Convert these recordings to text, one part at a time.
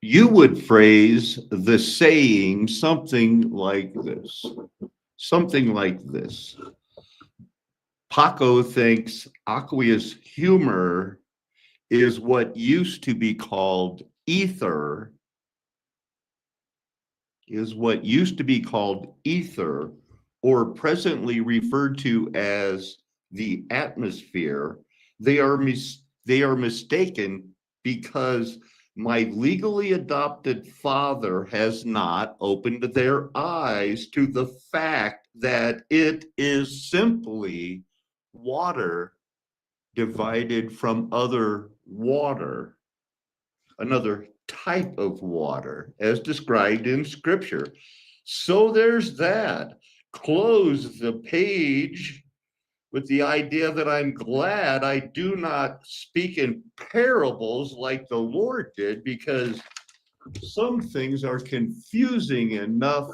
You would phrase the saying something like this. Something like this. Paco thinks aqueous humor is what used to be called ether, or presently referred to as the atmosphere. They are mistaken because my legally adopted father has not opened their eyes to the fact that it is simply water divided from other water, another type of water, as described in Scripture. So there's that. Close the page with the idea that I'm glad I do not speak in parables like the Lord did, because some things are confusing enough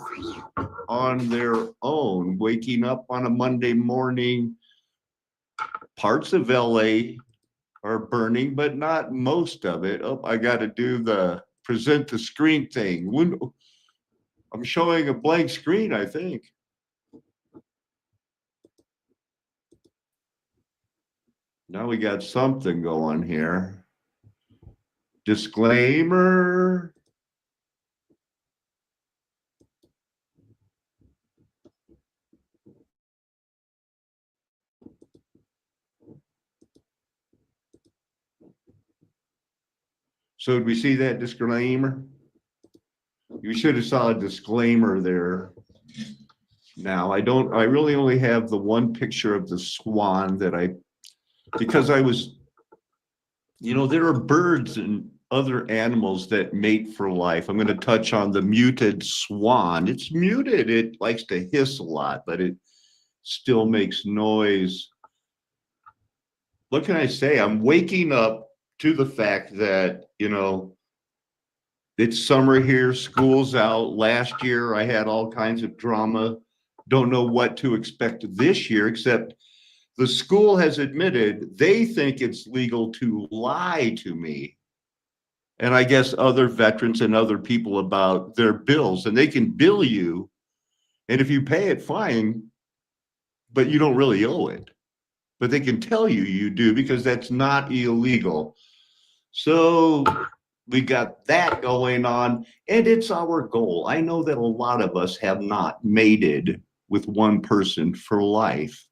on their own. Waking up on a Monday morning, parts of LA are burning, but not most of it. Oh, I got to do the present the screen thing. I'm showing a blank screen, I think. Now we got something going here. Disclaimer. So did we see that disclaimer? You should have saw a disclaimer there. Now I really only have the one picture of the swan that because I was, there are birds and other animals that mate for life. I'm going to touch on the muted swan. It's muted. It likes to hiss a lot, but it still makes noise. What can I say? I'm waking up to the fact that, it's summer here, school's out. Last year, I had all kinds of drama. Don't know what to expect this year, except the school has admitted they think it's legal to lie to me. And I guess other veterans and other people about their bills, and they can bill you. And if you pay it, fine, but you don't really owe it. But they can tell you do, because that's not illegal. So we got that going on, and it's our goal. I know that a lot of us have not mated with one person for life.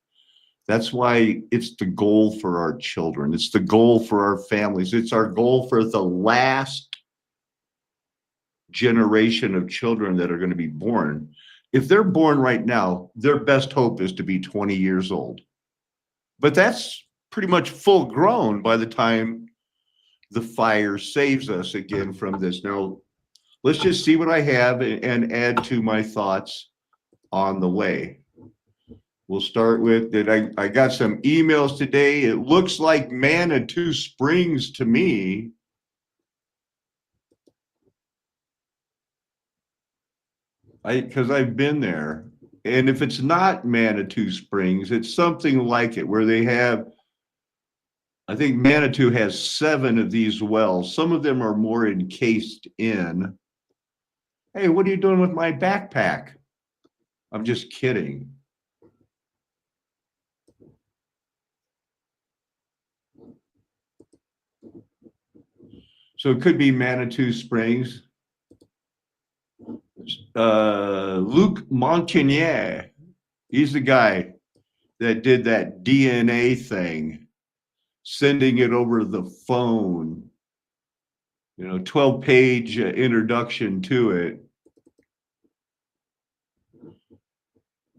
That's why it's the goal for our children. It's the goal for our families. It's our goal for the last generation of children that are going to be born. If they're born right now, their best hope is to be 20 years old. But that's pretty much full grown by the time the fire saves us again from this. Now, let's just see what I have and add to my thoughts on the way. We'll start with that. I got some emails today. It looks like Manitou Springs to me. Because I've been there. And if it's not Manitou Springs, it's something like it, where they have, I think Manitou has 7 of these wells. Some of them are more encased in. Hey, what are you doing with my backpack? I'm just kidding. So it could be Manitou Springs. Luc Montagnier, he's the guy that did that DNA thing, sending it over the phone, 12-page introduction to it.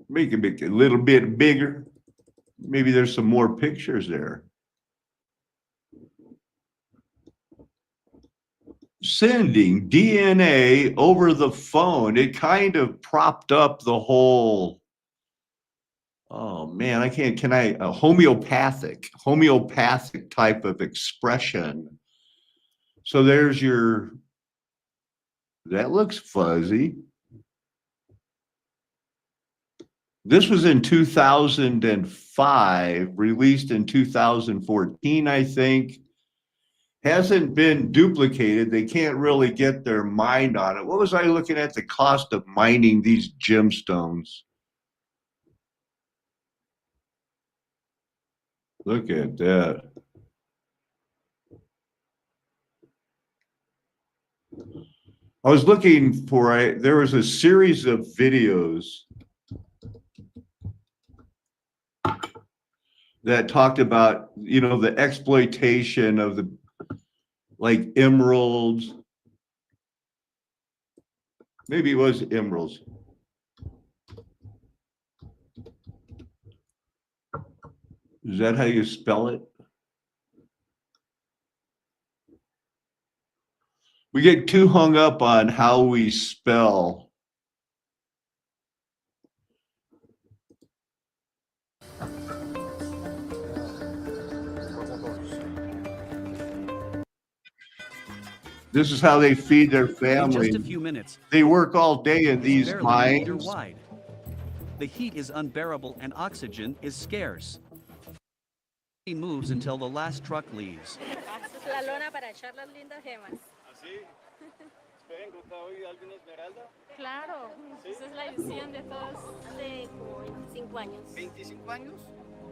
Make it a little bit bigger. Maybe there's some more pictures there. Sending DNA over the phone, it kind of propped up the whole, oh man, a homeopathic type of expression. So there's that looks fuzzy. This was in 2005, released in 2014, I think. hasn't been duplicated. They can't really get their mind on it. What was I looking at? The cost of mining these gemstones. Look at that. I was looking for, there was a series of videos that talked about, the exploitation of the, like, emeralds. Maybe it was emeralds. Is that how you spell it? We get too hung up on how we spell. This is how they feed their family. In just a few minutes, they work all day in these barely mines. a meter wide. The heat is unbearable and oxygen is scarce. He moves until the last truck leaves. La lona para echar las lindas gemas. ¿Así? ¿Usted encontrado hoy alguna esmeralda? Claro, esa es la ilusión de todos. Hace como 25 años. ¿25 años?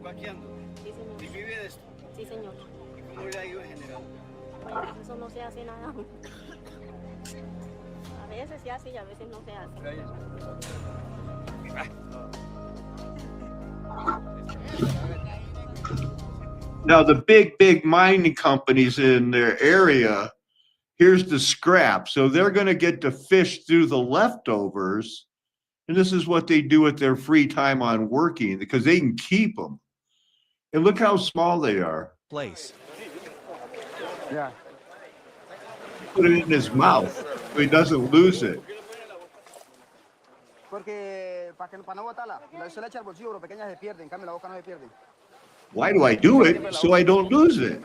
¿Vaqueando? Sí, señor. ¿Y vive de esto? Sí, señor. ¿Y cómo le ha ido en general? Bueno, pues eso no se hace nada. A veces se hace y a veces no se hace. Now, the big mining companies in their area, here's the scrap. So they're going to get to fish through the leftovers. And this is what they do with their free time on working, because they can keep them. And look how small they are. Place. Yeah. Put it in his mouth so he doesn't lose it. Porque para no botarla, se le echa al bolsillo, pero pequeñas se pierden, en cambio la boca no se pierde. Why do I do it? So I don't lose it.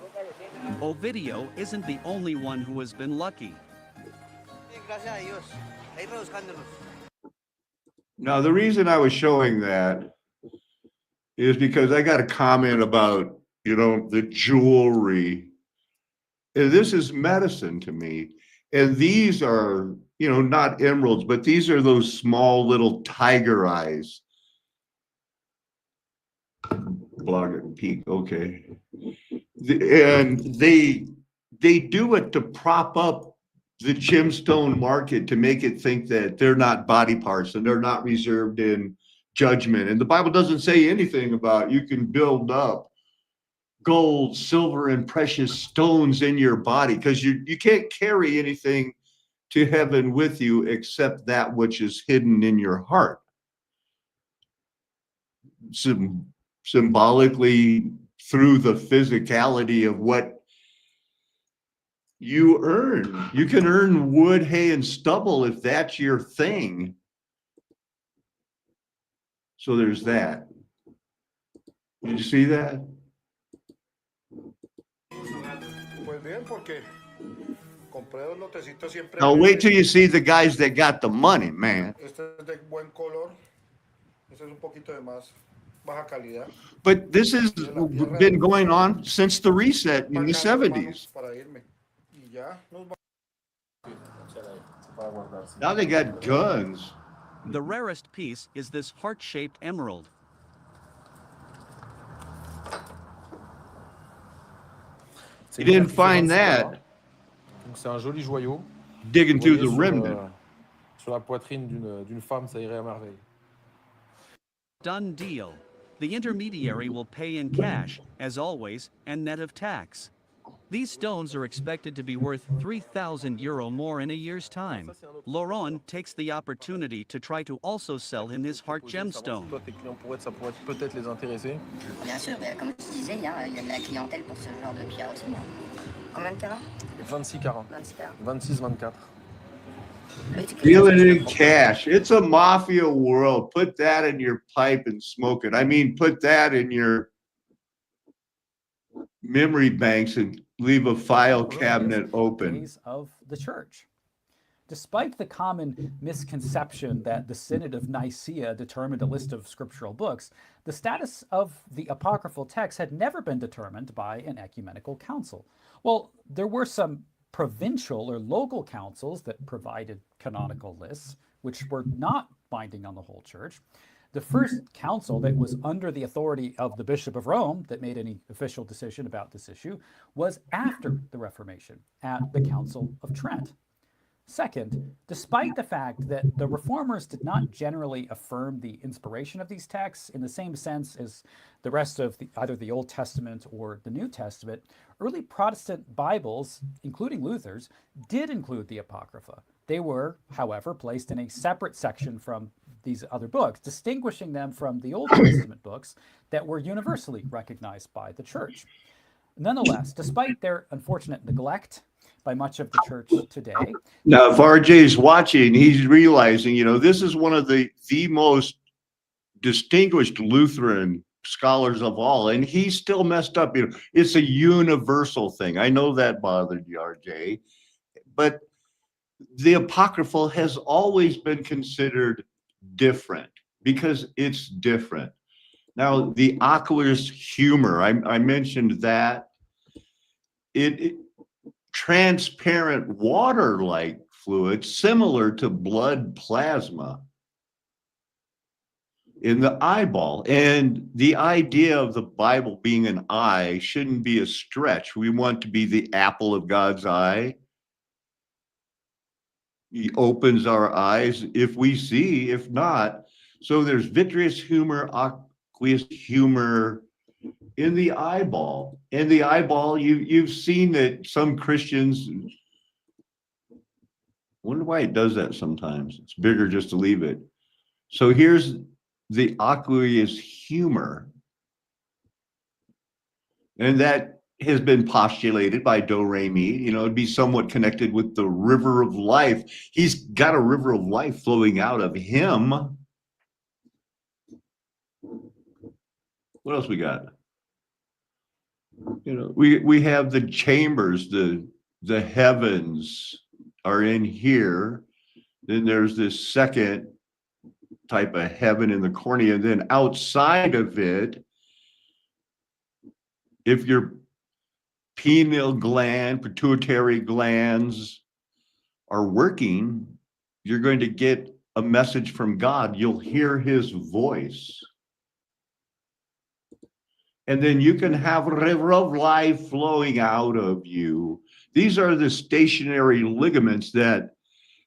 Ovidio isn't the only one who has been lucky. Gracias a Dios. Ahí rebuscándonos. Now, the reason I was showing that is because I got a comment about, the jewelry. And this is medicine to me. And these are, not emeralds, but these are those small little tiger eyes. Blogger peak, okay. And they do it to prop up the gemstone market, to make it think that they're not body parts and they're not reserved in judgment. And the Bible doesn't say anything about you can build up gold, silver, and precious stones in your body, because you can't carry anything to heaven with you except that which is hidden in your heart. Symbolically, through the physicality of what you earn. You can earn wood, hay, and stubble if that's your thing. So there's that. Did you see that? Now wait till you see the guys that got the money, man. But this has been going on since the reset in the 70s. Now they got guns. The rarest piece is this heart-shaped emerald. You didn't find that C'est un joli joyau. digging through the remnant. Sur la poitrine d'une femme, ça irait à merveille. Done deal. The intermediary will pay in cash, as always, and net of tax. These stones are expected to be worth €3,000 more in a year's time. Laurent takes the opportunity to try to also sell him his heart gemstone. Ça pourrait peut-être les intéresser. Bien sûr, comme je disais, il y a de la clientèle pour ce genre de pierre aussi. Combien de carats? 26 carats. 26, 24. Deal it in cash. It's a mafia world. Put that in your pipe and smoke it. I mean, put that in your memory banks and leave a file cabinet open. Of the church. Despite the common misconception that the Synod of Nicaea determined a list of scriptural books, the status of the apocryphal texts had never been determined by an ecumenical council. Well, there were some provincial or local councils that provided canonical lists, which were not binding on the whole church. The first council that was under the authority of the Bishop of Rome that made any official decision about this issue was after the Reformation at the Council of Trent. Second, despite the fact that the reformers did not generally affirm the inspiration of these texts in the same sense as the rest of either the Old Testament or the New Testament, early Protestant Bibles, including Luther's, did include the Apocrypha. They were, however, placed in a separate section from these other books, distinguishing them from the Old Testament books that were universally recognized by the church. Nonetheless, despite their unfortunate neglect by much of the church today. Now, if RJ's watching, he's realizing, this is one of the most distinguished Lutheran scholars of all, and he's still messed up. It's a universal thing. I know that bothered you, RJ, but the Apocryphal has always been considered different because it's different. Now, the Aqueous Humour, I mentioned that. It transparent water-like fluid similar to blood plasma in the eyeball. And the idea of the Bible being an eye shouldn't be a stretch. We want to be the apple of God's eye. He opens our eyes if we see, if not. So there's vitreous humor, aqueous humor in the eyeball. And the eyeball, you've seen that some Christians, wonder why it does that sometimes. It's bigger just to leave it. So here's the aqueous humor. And that has been postulated by Do Re Mi, it'd be somewhat connected with the river of life. He's got a river of life flowing out of him. What else we got? We have the chambers, the heavens are in here. Then there's this second type of heaven in the cornea. And then outside of it, if your pineal gland, pituitary glands are working, you're going to get a message from God. You'll hear his voice. And then you can have a river of life flowing out of you. These are the stationary ligaments that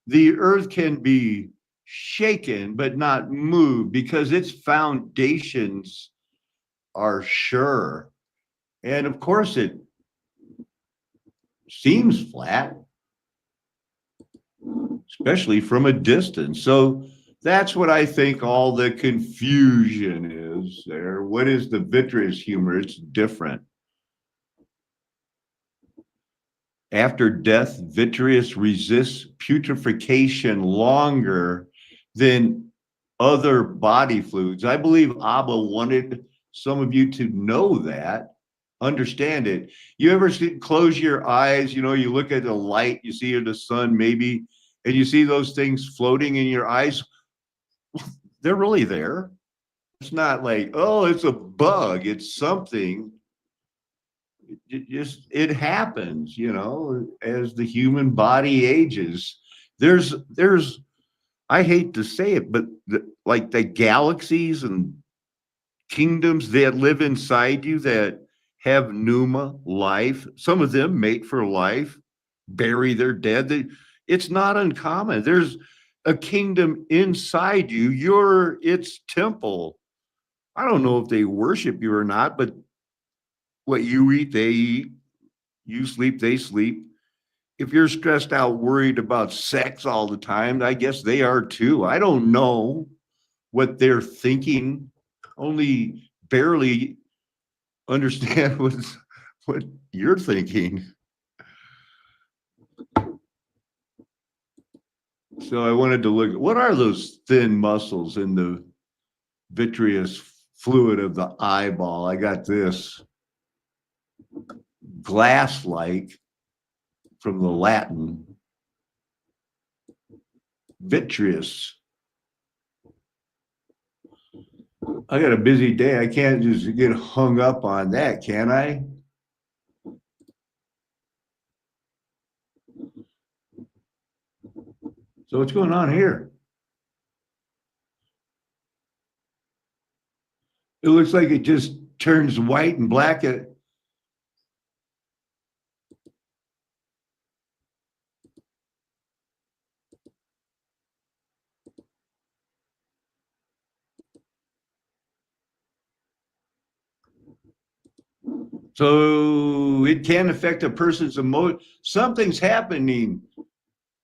the earth can be shaken but not moved because its foundations are sure. And of course, it seems flat, especially from a distance. So that's what I think all the confusion is there. What is the vitreous humor? It's different. After death, vitreous resists putrefaction longer than other body fluids. I believe Abba wanted some of you to know that, understand it. You ever close your eyes, you look at the light, you see the sun maybe, and you see those things floating in your eyes. They're really there. It's not like, oh, it's a bug. It's something. It happens, as the human body ages. There's, I hate to say it, but like the galaxies and kingdoms that live inside you that have pneuma, life. Some of them mate for life, bury their dead. It's not uncommon. There's a kingdom inside you. You're its temple. I don't know if they worship you or not, but what you eat, they eat. You sleep, they sleep. If you're stressed out, worried about sex all the time, I guess they are too. I don't know what they're thinking. Only barely understand what you're thinking. So I wanted to look at what are those thin muscles in the vitreous fluid of the eyeball. I got this glass-like from the Latin vitreous. I got a busy day. I can't just get hung up on that, can I? So what's going on here? It looks like it just turns white and black. So it can affect a person's emotion. Something's happening.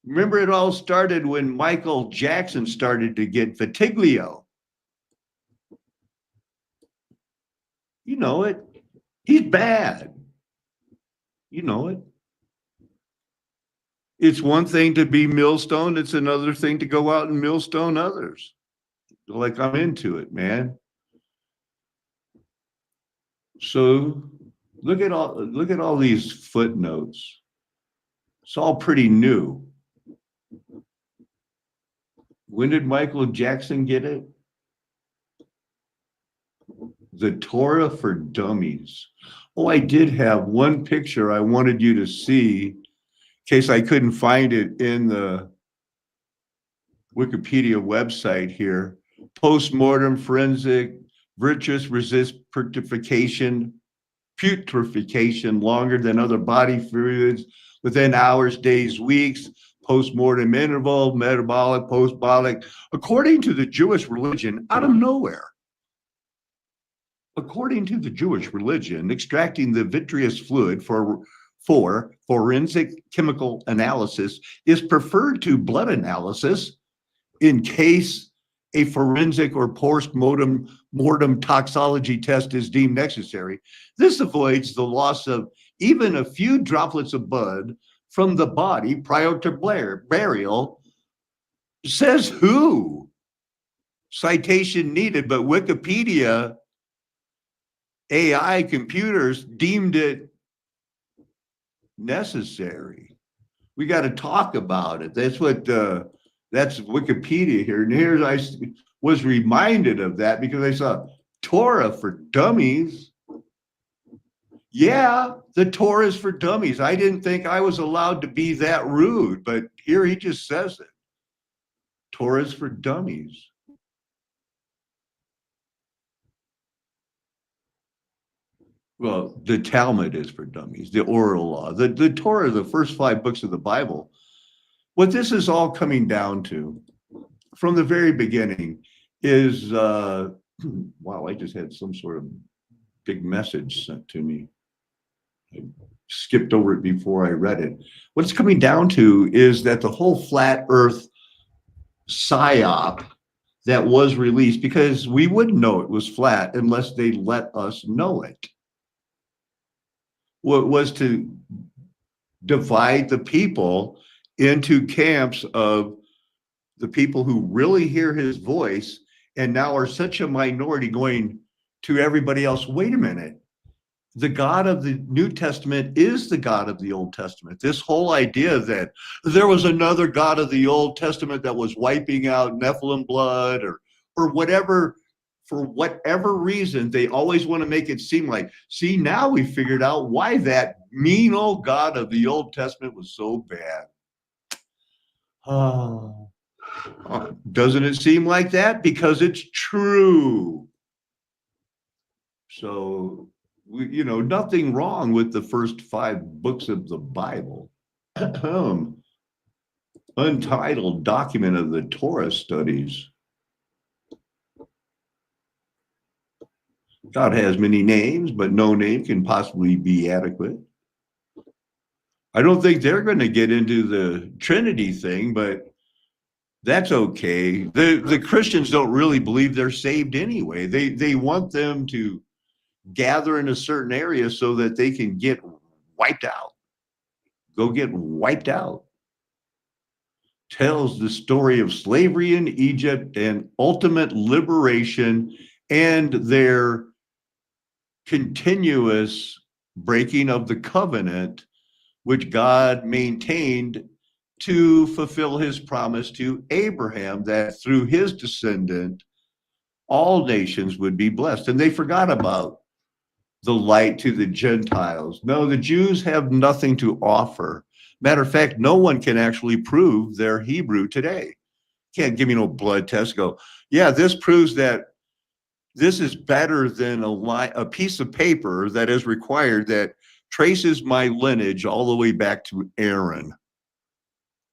Remember, it all started when Michael Jackson started to get vitiglio. You know it. He's bad. You know it. It's one thing to be millstone. It's another thing to go out and millstone others. Like, I'm into it, man. So look at all these footnotes. It's all pretty new. When did Michael Jackson get it? The Torah for Dummies. Oh, I did have one picture I wanted you to see in case I couldn't find it in the Wikipedia website here. Postmortem forensic virtuous resist putrefaction longer than other body fluids within hours, days, weeks, postmortem interval, metabolic, postbolic, according to the Jewish religion, out of nowhere. According to the Jewish religion, extracting the vitreous fluid for forensic chemical analysis is preferred to blood analysis in case a forensic or post-mortem toxology test is deemed necessary. This avoids the loss of even a few droplets of blood from the body prior to burial. Says who? Citation needed, but Wikipedia AI computers deemed it necessary. We got to talk about it. That's what that's Wikipedia here. And here's I was reminded of that because I saw Torah for Dummies. Yeah, the Torah is for dummies. I didn't think I was allowed to be that rude, but here he just says it. Torah is for dummies. Well, the Talmud is for dummies, the oral law. The Torah, the first 5 books of the Bible. What this is all coming down to from the very beginning is, wow, I just had some sort of big message sent to me. I skipped over it before I read it. What it's coming down to is that the whole flat earth psyop that was released, because we wouldn't know it was flat unless they let us know it, what was to divide the people into camps of the people who really hear his voice and now are such a minority, going to everybody else, wait a minute, the God of the New Testament is the God of the Old Testament. This whole idea that there was another God of the Old Testament that was wiping out Nephilim blood or whatever, for whatever reason, they always want to make it seem like, see, now we figured out why that mean old God of the Old Testament was so bad. Oh, doesn't it seem like that? Because it's true. So, nothing wrong with the first 5 books of the Bible. Untitled document of the Torah studies. God has many names, but no name can possibly be adequate. I don't think they're going to get into the Trinity thing, but that's okay. The Christians don't really believe they're saved anyway. They want them to gather in a certain area so that they can get wiped out. Go get wiped out. Tells the story of slavery in Egypt and ultimate liberation and their continuous breaking of the covenant, which God maintained to fulfill his promise to Abraham that through his descendant, all nations would be blessed. And they forgot about the light to the Gentiles. No, the Jews have nothing to offer. Matter of fact, no one can actually prove they're Hebrew today. Can't give me no blood test. Go, yeah, this proves that this is better than a piece of paper that is required that traces my lineage all the way back to Aaron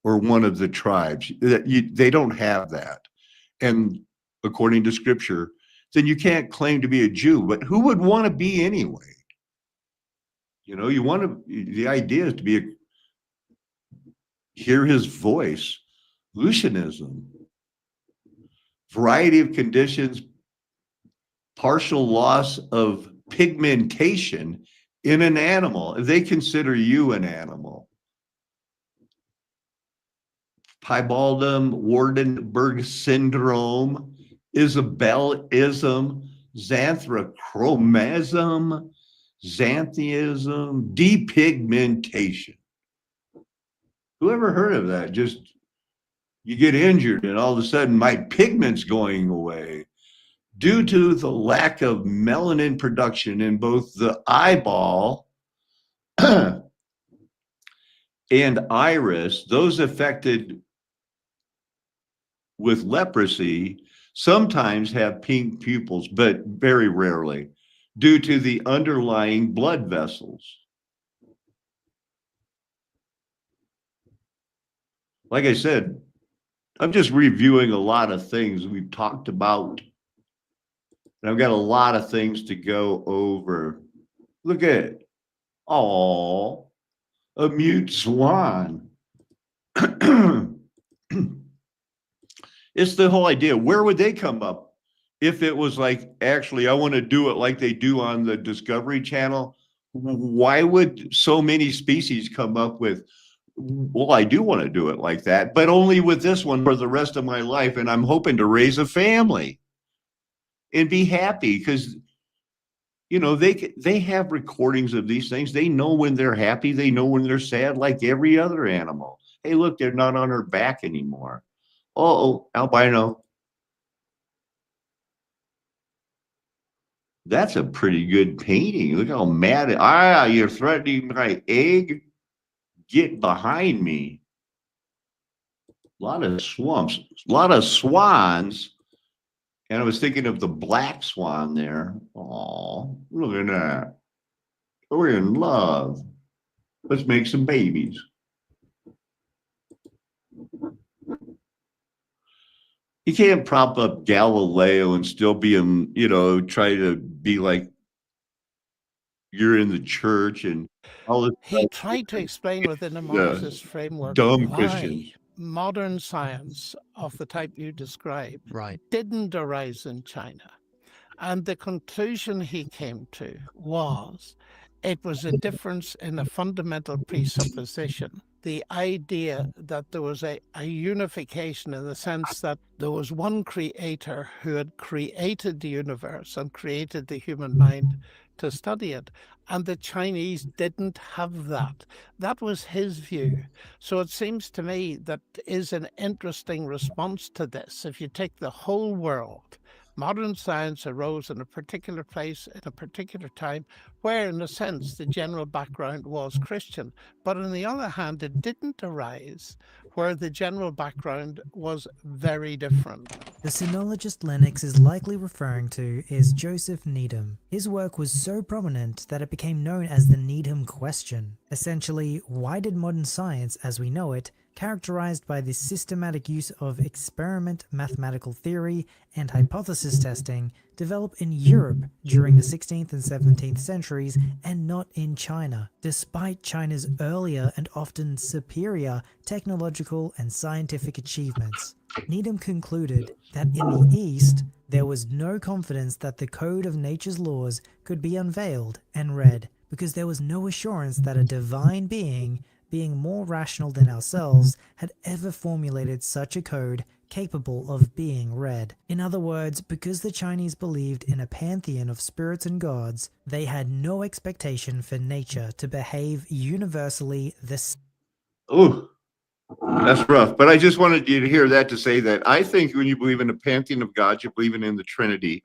or one of the tribes. They don't have that. And according to scripture, then you can't claim to be a Jew. But who would want to be anyway? You know, the idea is to hear his voice. Lucianism, variety of conditions, partial loss of pigmentation in an animal. If they consider you an animal. Piebaldum, Wardenberg syndrome, Isabelism, xanthrochromism, xantheism, depigmentation. Who ever heard of that? Just you get injured and all of a sudden my pigment's going away due to the lack of melanin production in both the eyeball and iris. Those affected with leprosy sometimes have pink pupils, but very rarely, due to the underlying blood vessels. Like I said, I'm just reviewing a lot of things we've talked about. And I've got a lot of things to go over. Look at it. Oh, a mute swan. It's the whole idea. Where would they come up if it was like, actually, I want to do it like they do on the Discovery Channel? Why would so many species come up with, well, I do want to do it like that, but only with this one for the rest of my life. And I'm hoping to raise a family and be happy because, you know, they have recordings of these things. They know when they're happy. They know when they're sad, like every other animal. Hey, look, they're not on her back anymore. Oh, albino. That's a pretty good painting. Look how mad. You're threatening my egg? Get behind me. A lot of swamps, a lot of swans. And I was thinking of the black swan there. Oh, look at that. We're in love. Let's make some babies. You can't prop up Galileo and still be try to be like you're in the church and all this. He tried to explain within a Marxist framework dumb why Christians. modern science of the type you described Right. didn't arise in China. And the conclusion he came to was it was a difference in a fundamental presupposition. The idea that there was a unification in the sense that there was one creator who had created the universe and created the human mind to study it. And the Chinese didn't have that. That was his view. So it seems to me that is an interesting response to this. If you take the whole world, modern science arose in a particular place, in a particular time, where, in a sense, the general background was Christian. But on the other hand, it didn't arise where the general background was very different. The sinologist Lennox is likely referring to is Joseph Needham. His work was so prominent that it became known as the Needham question. Essentially, why did modern science, as we know it, characterized by the systematic use of experiment, mathematical theory, and hypothesis testing, develop in Europe during the 16th and 17th centuries and not in China, despite China's earlier and often superior technological and scientific achievements? Needham concluded that in the East, there was no confidence that the code of nature's laws could be unveiled and read, because there was no assurance that a divine being more rational than ourselves, had ever formulated such a code capable of being read. In other words, because the Chinese believed in a pantheon of spirits and gods, they had no expectation for nature to behave universally the same. Oh, that's rough. But I just wanted you to hear that to say that I think when you believe in a pantheon of gods, you're believing in the Trinity.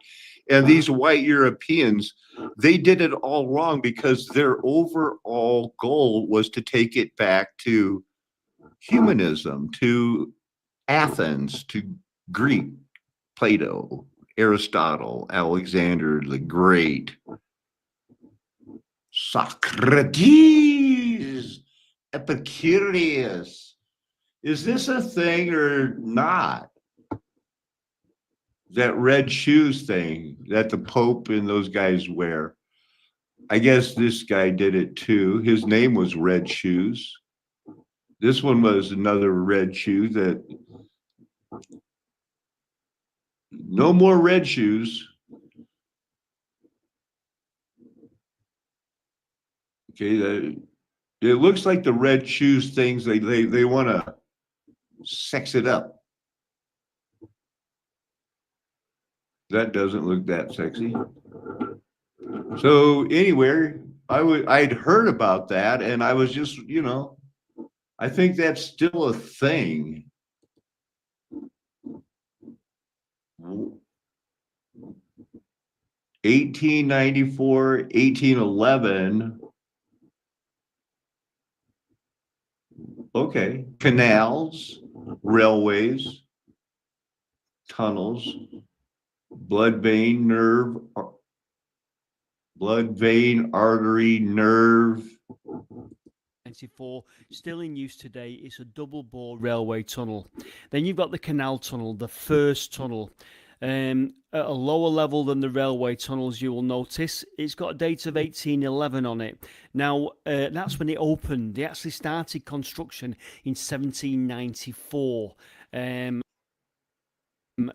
And these white Europeans, they did it all wrong because their overall goal was to take it back to humanism, to Athens, to Greek, Plato, Aristotle, Alexander the Great, Socrates, Epicurus. Is this a thing or not? That red shoes thing that the Pope and those guys wear. I guess this guy did it too. His name was Red Shoes. This one was another red shoe that no more red shoes. Okay, it looks like the red shoes things, they want to sex it up. That doesn't look that sexy. So anyway, I'd heard about that, and I was just, I think that's still a thing. 1894, 1811. Okay, canals, railways, tunnels, blood vein, artery, nerve. Still in use today. It's a double bore railway tunnel. Then you've got the canal tunnel, the first tunnel. At a lower level than the railway tunnels, you will notice it's got a date of 1811 on it. Now, that's when it opened. They actually started construction in 1794.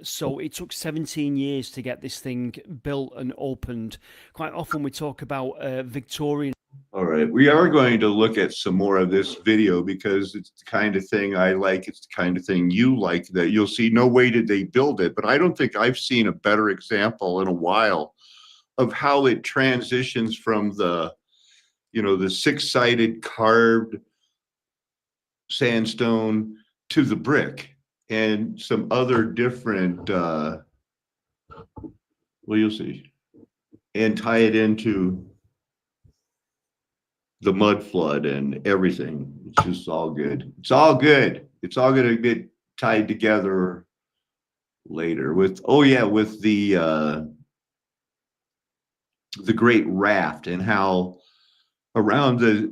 So it took 17 years to get this thing built and opened. Quite often we talk about Victorian. All right, we are going to look at some more of this video because it's the kind of thing I like. It's the kind of thing you like, that you'll see no way did they build it. But I don't think I've seen a better example in a while of how it transitions from the, the six-sided carved sandstone to the brick and some other different, well, you'll see, and tie it into the mud flood and everything. It's just all good. It's all good. It's all going to get tied together later with, with the Great Raft, and how around the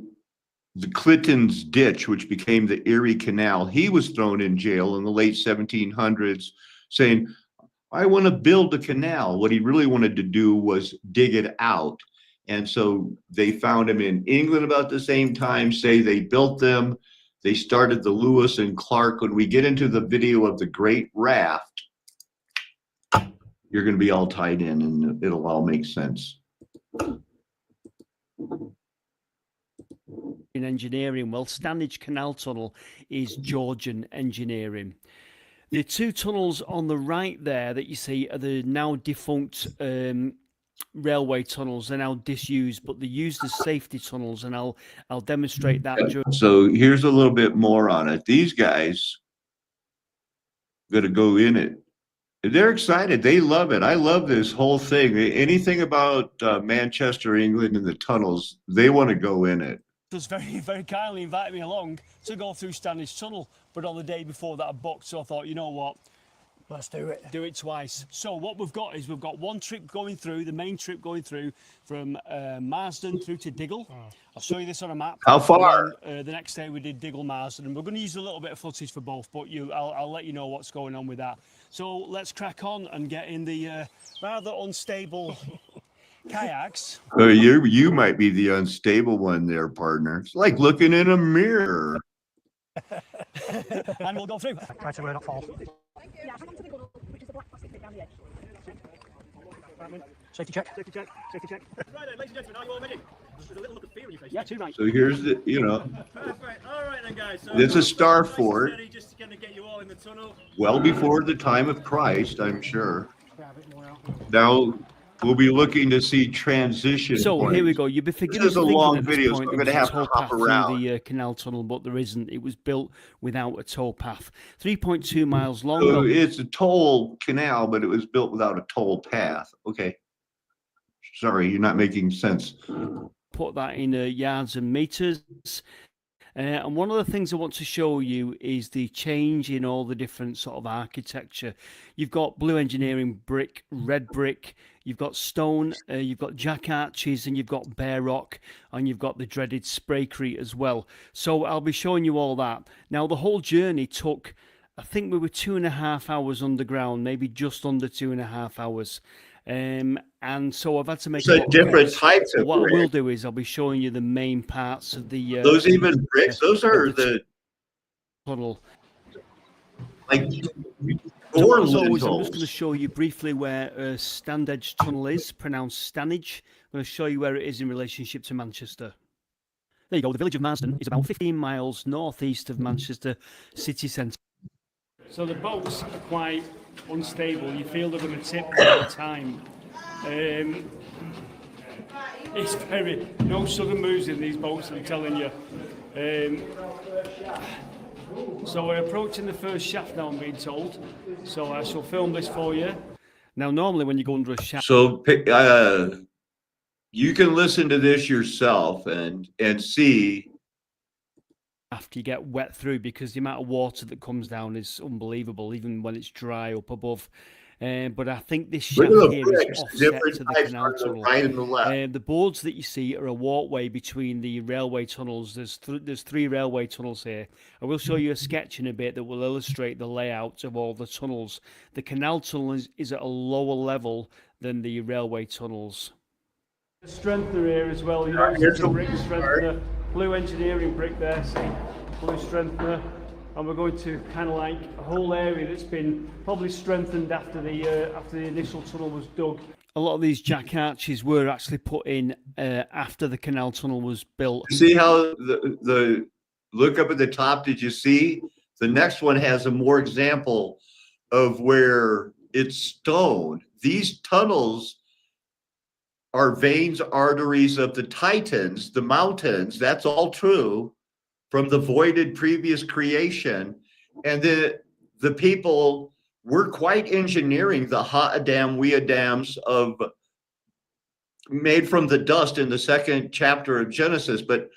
Clinton's Ditch, which became the Erie Canal, he was thrown in jail in the late 1700s saying, I want to build a canal. What he really wanted to do was dig it out. And so they found him in England about the same time, say they built them. They started the Lewis and Clark. When we get into the video of the Great Raft, you're going to be all tied in and it'll all make sense. In engineering, well, Standage Canal Tunnel is Georgian engineering. The two tunnels on the right there that you see are the now defunct railway tunnels. They're now disused, but they're used as safety tunnels, and I'll demonstrate that. So here's a little bit more on it. These guys got to go in it. They're excited. They love it. I love this whole thing. Anything about Manchester, England, and the tunnels, they want to go in it. Just very, very kindly invited me along to go through Standage Tunnel, but on the day before that I booked, so I thought, you know what? Let's do it. Do it twice. So what we've got is we've got one trip going through, the main trip going through from Marsden through to Diggle. I'll show you this on a map. How far? Then, the next day we did Diggle Marsden, and we're going to use a little bit of footage for both, but I'll let you know what's going on with that. So let's crack on and get in the rather unstable kayaks. You might be the unstable one there, partner. It's like looking in a mirror. And we'll go through. Try to not fall. Safety check. Safety check. Safety check. Right then, ladies and gentlemen, are you all ready? There's a little look of fear in your face. Yeah, too right. So here's the, Perfect. All right then, guys. So it's a star fort. Just going to get you all in the tunnel. Well before the time of Christ, I'm sure. Now, We'll be looking to see transition So points. here we go. You'd be thinking is a long at this video, so point I'm there gonna was have a to tow hop path through around. the canal tunnel, but there isn't. It was built without a tow path. 3.2 miles long. So it's a toll canal, but it was built without a toll path. Okay. Sorry, you're not making sense. Put that in yards and meters. And one of the things I want to show you is the change in all the different sort of architecture. You've got blue engineering brick, red brick, you've got stone, you've got jack arches, and you've got bare rock, and you've got the dreaded spraycrete as well. So I'll be showing you all that. Now, the whole journey took, I think we were 2.5 hours underground, maybe just under 2.5 hours. And so I've had to make So different types of what I will brick. do is I'll be showing you the main parts of the Those even bricks, those are the tunnel. like So door as always, I'm lintels. just going to show you briefly where Standedge Tunnel is, pronounced Stanage. I'm going to show you where it is in relationship to Manchester. There you go. The village of Marsden is about 15 miles northeast of Manchester city centre. So the boats are quite unstable. You feel they're going to tip all the time. It's very no sudden moves in these boats, I'm telling you. So we're approaching the first shaft now, I'm being told. So I shall film this for you. Now, normally when you go under a shaft, So you can listen to this yourself and see. after you get wet through, because the amount of water that comes down is unbelievable, even when it's dry up above. But I think this shaft here is offset to the canal tunnel. Right and the left. The boards that you see are a walkway between the railway tunnels. There's 3 railway tunnels here. I will show you a sketch in a bit that will illustrate the layout of all the tunnels. The canal tunnel is at a lower level than the railway tunnels. The strengthener here as well. You know, it's a brick strengthener, blue engineering brick there. See, blue strengthener. And we're going to kind of like a whole area that's been probably strengthened after the initial tunnel was dug. A lot of these jack arches were actually put in after the canal tunnel was built. See how the look up at the top? Did you see? The next one has a more example of where it's stone. These tunnels are veins, arteries of the Titans, the mountains. That's all true from the voided previous creation. And the people were quite engineering the Ha-Adam, We-Adams of made from the dust in the 2nd chapter of Genesis. But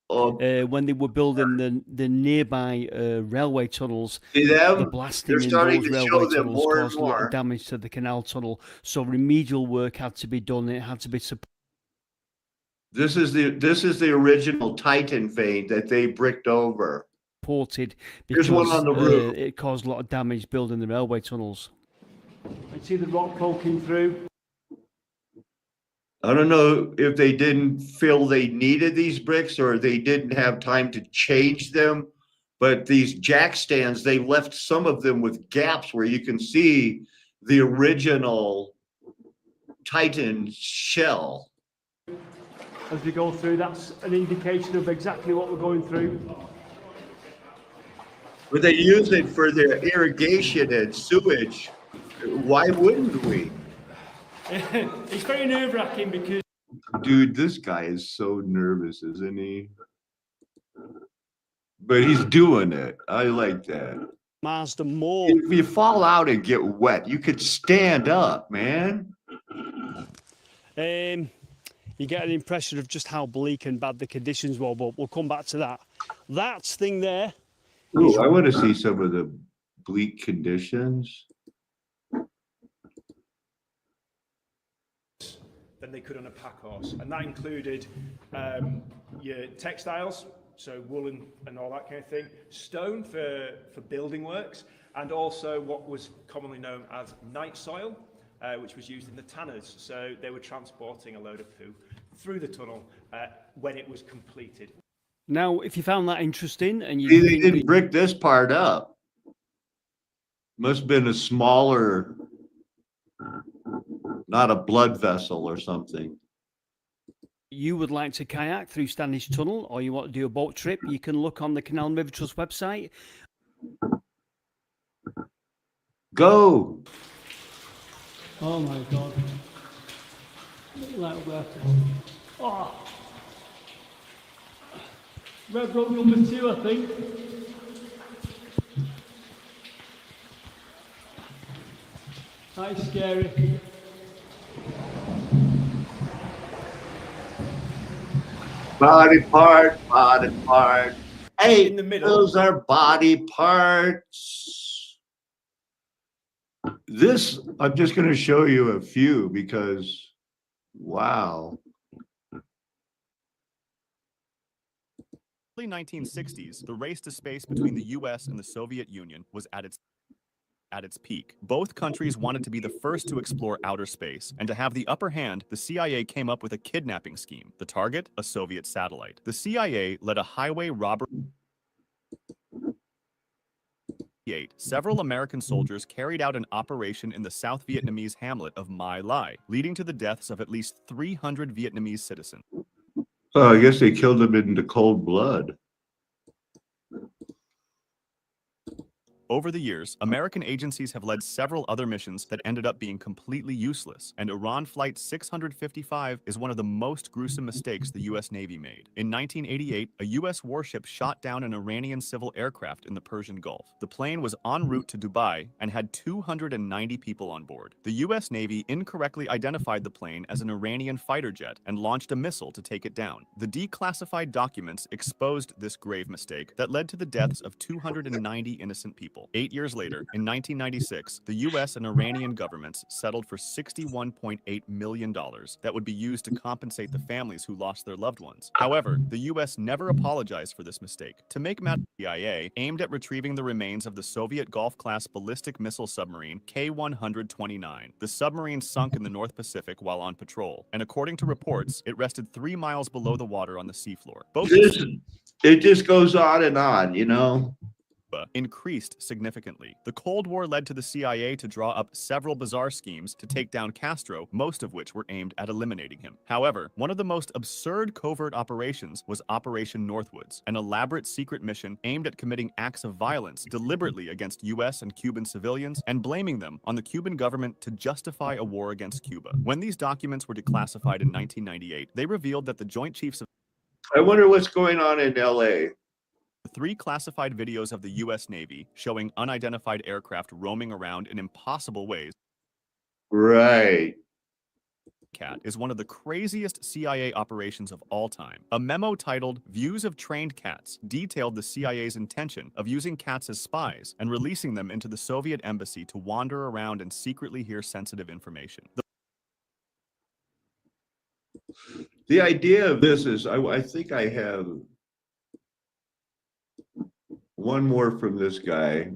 when they were building the nearby railway tunnels, see them? The blasting They're in starting those to railway show them tunnels more and caused a lot more. of damage to the canal tunnel. So remedial work had to be done. It had to be This is the original Titan vein that they bricked over. supported Here's because one on the roof. it caused a lot of damage building the railway tunnels. I see the rock poking through. I don't know if they didn't feel they needed these bricks or they didn't have time to change them, but these jack stands, they left some of them with gaps where you can see the original Titan shell. As we go through, that's an indication of exactly what we're going through. But they use it for their irrigation and sewage. Why wouldn't we? It's very nerve-wracking because... Dude, this guy is so nervous, isn't he? But he's doing it. I like that. Marsden Moor. If you fall out and get wet, you could stand up, man. You get an impression of just how bleak and bad the conditions were, but we'll come back to that. That thing there. Ooh, I want to see some of the bleak conditions. Than they could on a pack horse, and that included your textiles, so woolen and all that kind of thing, stone for building works, and also what was commonly known as night soil, which was used in the tanners. So they were transporting a load of poo through the tunnel when it was completed. Now, if you found that interesting and you See, they didn't brick this part up. Must have been a smaller, not a blood vessel or something. You would like to kayak through Standish Tunnel, or you want to do a boat trip, you can look on the Canal and River Trust website. Go. Oh my God. Like where? Oh! Red rope number 2, I think. That is scary. Body part. Hey, In the middle. those are body parts. This, I'm just going to show you a few because, wow. Early 1960s, the race to space between the US and the Soviet Union was at its peak. Both countries wanted to be the first to explore outer space, and to have the upper hand, the CIA came up with a kidnapping scheme. The target, a Soviet satellite. The CIA led a highway robbery. Several American soldiers carried out an operation in the South Vietnamese hamlet of My Lai, leading to the deaths of at least 300 Vietnamese citizens. Oh, I guess they killed him in the cold blood. Over the years, American agencies have led several other missions that ended up being completely useless, and Iran Flight 655 is one of the most gruesome mistakes the U.S. Navy made. In 1988, a U.S. warship shot down an Iranian civil aircraft in the Persian Gulf. The plane was en route to Dubai and had 290 people on board. The U.S. Navy incorrectly identified the plane as an Iranian fighter jet and launched a missile to take it down. The declassified documents exposed this grave mistake that led to the deaths of 290 innocent people. 8 years later, in 1996, the U.S. and Iranian governments settled for $61.8 million that would be used to compensate the families who lost their loved ones. However, the U.S. never apologized for this mistake. To make matters, the CIA aimed at retrieving the remains of the Soviet Gulf-class ballistic missile submarine K-129. The submarine sunk in the North Pacific while on patrol, and according to reports, it rested 3 miles below the water on the seafloor. It just goes on, you know? Increased significantly. The Cold War led to the CIA to draw up several bizarre schemes to take down Castro, most of which were aimed at eliminating him. However, one of the most absurd covert operations was Operation Northwoods, an elaborate secret mission aimed at committing acts of violence deliberately against U.S. and Cuban civilians and blaming them on the Cuban government to justify a war against Cuba. When these documents were declassified in 1998, they revealed that the Joint Chiefs of... I wonder what's going on in L.A. 3 classified videos of the U.S. Navy showing unidentified aircraft roaming around in impossible ways. Right. Cat is one of the craziest CIA operations of all time. A memo titled Views of Trained Cats detailed the CIA's intention of using cats as spies and releasing them into the Soviet embassy to wander around and secretly hear sensitive information. The idea of this is, I think I have one more from this guy.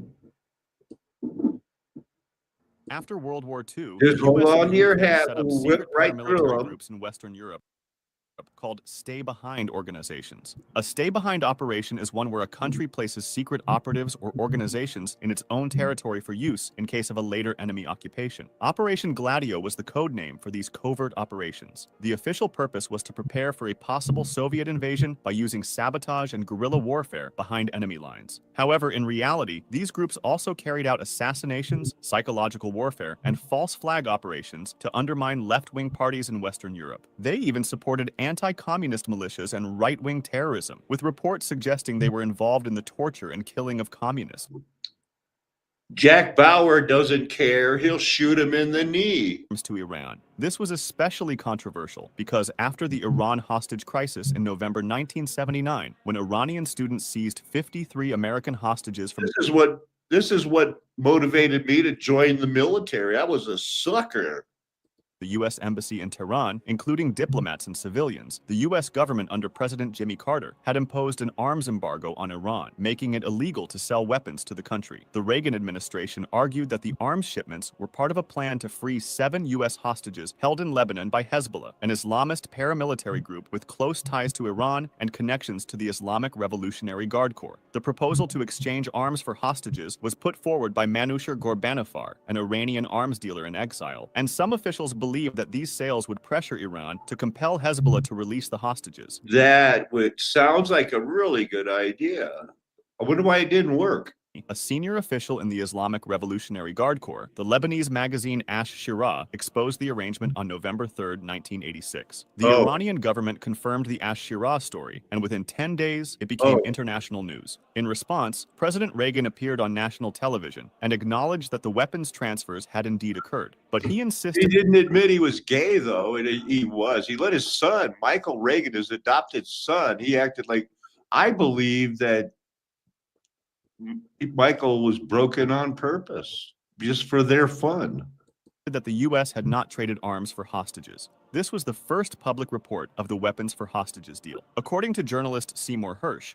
After World War II, just hold on to your hat, set up we'll whip secret right through paramilitary them. groups in Western Europe called stay-behind organizations. A stay-behind operation is one where a country places secret operatives or organizations in its own territory for use in case of a later enemy occupation. Operation Gladio was the code name for these covert operations. The official purpose was to prepare for a possible Soviet invasion by using sabotage and guerrilla warfare behind enemy lines. However, in reality, these groups also carried out assassinations, psychological warfare, and false flag operations to undermine left-wing parties in Western Europe. They even supported anti-communist militias and right-wing terrorism, with reports suggesting they were involved in the torture and killing of communists. Jack Bauer doesn't care. He'll shoot him in the knee. To Iran. This was especially controversial because after the Iran hostage crisis in November 1979, when Iranian students seized 53 American hostages from... This is what motivated me to join the military. I was a sucker. The U.S. Embassy in Tehran, including diplomats and civilians, the U.S. government under President Jimmy Carter had imposed an arms embargo on Iran, making it illegal to sell weapons to the country. The Reagan administration argued that the arms shipments were part of a plan to free 7 U.S. hostages held in Lebanon by Hezbollah, an Islamist paramilitary group with close ties to Iran and connections to the Islamic Revolutionary Guard Corps. The proposal to exchange arms for hostages was put forward by Manoucher Ghorbanifar, an Iranian arms dealer in exile, and some officials believed that these sales would pressure Iran to compel Hezbollah to release the hostages. That sounds like a really good idea. I wonder why it didn't work. a senior official in the Islamic Revolutionary Guard Corps, the Lebanese magazine Ash Shira exposed the arrangement on November 3, 1986. The Iranian government confirmed the Ash Shira story, and within 10 days, it became international news. In response, President Reagan appeared on national television and acknowledged that the weapons transfers had indeed occurred. But he insisted— He didn't admit he was gay, though, and he was. He let his son, Michael Reagan, his adopted son, he acted like, I believe that Michael was broken on purpose, just for their fun. that the U.S. had not traded arms for hostages. This was the first public report of the weapons for hostages deal. According to journalist Seymour Hersh,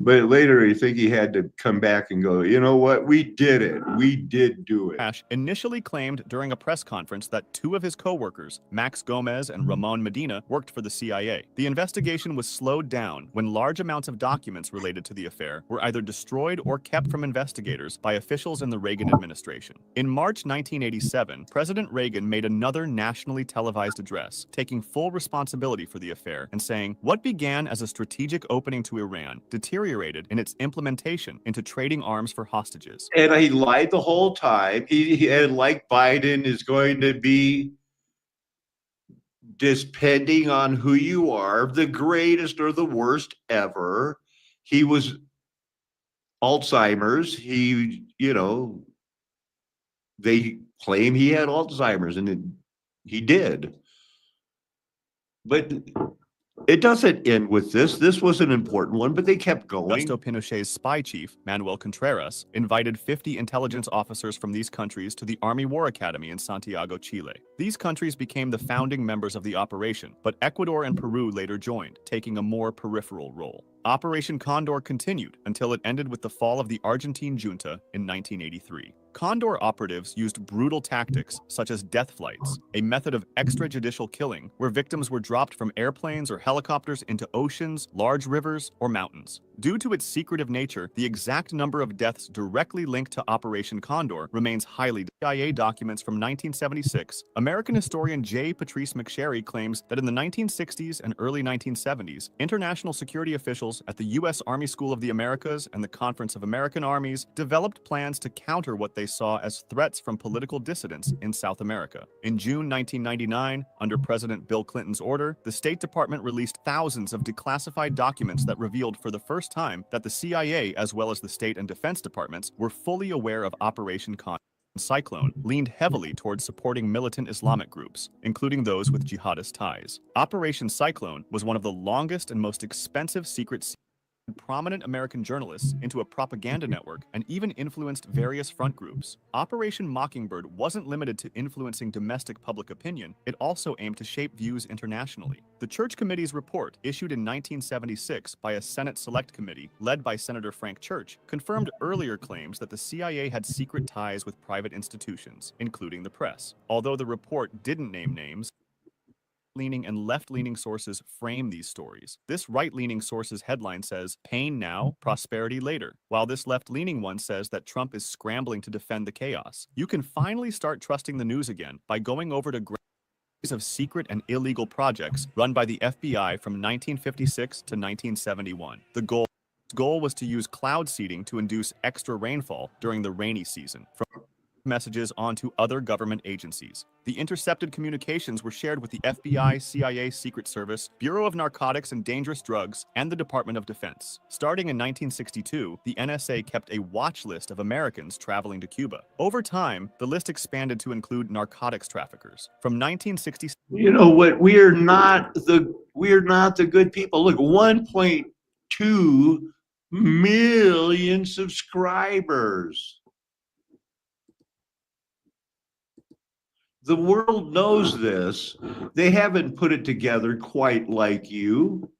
but later I think he had to come back and go, you know what, we did it. We did do it. Ash initially claimed during a press conference that two of his co-workers, Max Gomez and Ramon Medina, worked for the CIA. The investigation was slowed down when large amounts of documents related to the affair were either destroyed or kept from investigators by officials in the Reagan administration. In March 1987, President Reagan made another nationally televised address, taking full responsibility for the affair and saying, what began as a strategic opening to Iran deteriorated in its implementation into trading arms for hostages. And he lied the whole time. He had, like Biden, is going to be, depending on who you are, the greatest or the worst ever. He was Alzheimer's. He, they claim he had Alzheimer's, and he did. But it doesn't end with this. This was an important one, but they kept going. Augusto Pinochet's spy chief, Manuel Contreras, invited 50 intelligence officers from these countries to the Army War Academy in Santiago, Chile. These countries became the founding members of the operation, but Ecuador and Peru later joined, taking a more peripheral role. Operation Condor continued until it ended with the fall of the Argentine junta in 1983. Condor operatives used brutal tactics such as death flights, a method of extrajudicial killing where victims were dropped from airplanes or helicopters into oceans, large rivers, or mountains. Due to its secretive nature, the exact number of deaths directly linked to Operation Condor remains highly. CIA documents from 1976, American historian J. Patrice McSherry claims that in the 1960s and early 1970s, international security officials at the U.S. Army School of the Americas and the Conference of American Armies developed plans to counter what they saw as threats from political dissidents in South America. In June 1999, under President Bill Clinton's order, the State Department released thousands of declassified documents that revealed for the first time that the CIA, as well as the State and Defense Departments, were fully aware of Operation Cyclone leaned heavily towards supporting militant Islamic groups, including those with jihadist ties. Operation Cyclone was one of the longest and most expensive secret prominent American journalists into a propaganda network and even influenced various front groups. Operation Mockingbird wasn't limited to influencing domestic public opinion, it also aimed to shape views internationally. The Church Committee's report, issued in 1976 by a Senate Select Committee led by Senator Frank Church, confirmed earlier claims that the CIA had secret ties with private institutions, including the press. Although the report didn't name names, right-leaning and left-leaning sources frame these stories. This right-leaning source's headline says, "Pain now, prosperity later," while this left-leaning one says that Trump is scrambling to defend the chaos. You can finally start trusting the news again by going over to of secret and illegal projects run by the FBI from 1956 to 1971. The goal was to use cloud seeding to induce extra rainfall during the rainy season. From messages onto other government agencies. The intercepted communications were shared with the FBI, CIA, Secret Service, Bureau of Narcotics and Dangerous Drugs, and the Department of Defense. Starting in 1962, the NSA kept a watch list of Americans traveling to Cuba. Over time, the list expanded to include narcotics traffickers. From 1960, you know what? We're not the good people. Look, 1.2 million subscribers. The world knows this. They haven't put it together quite like you.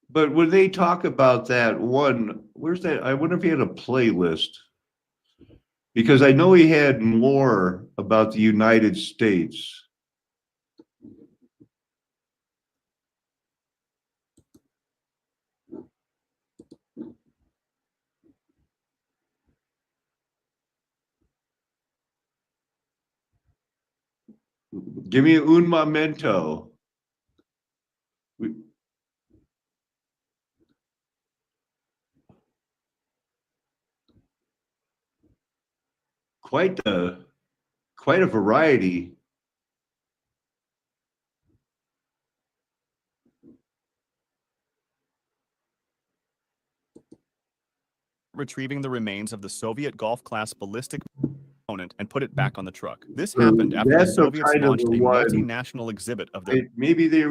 But when they talk about that one, where's that? I wonder if he had a playlist. Because I know he had more about the United States. Give me un momento. quite a variety. Retrieving the remains of the Soviet Golf-class ballistic component and put it back on the truck. This happened after the That's a Soviets kind of launched the a one. multinational exhibit of their Maybe they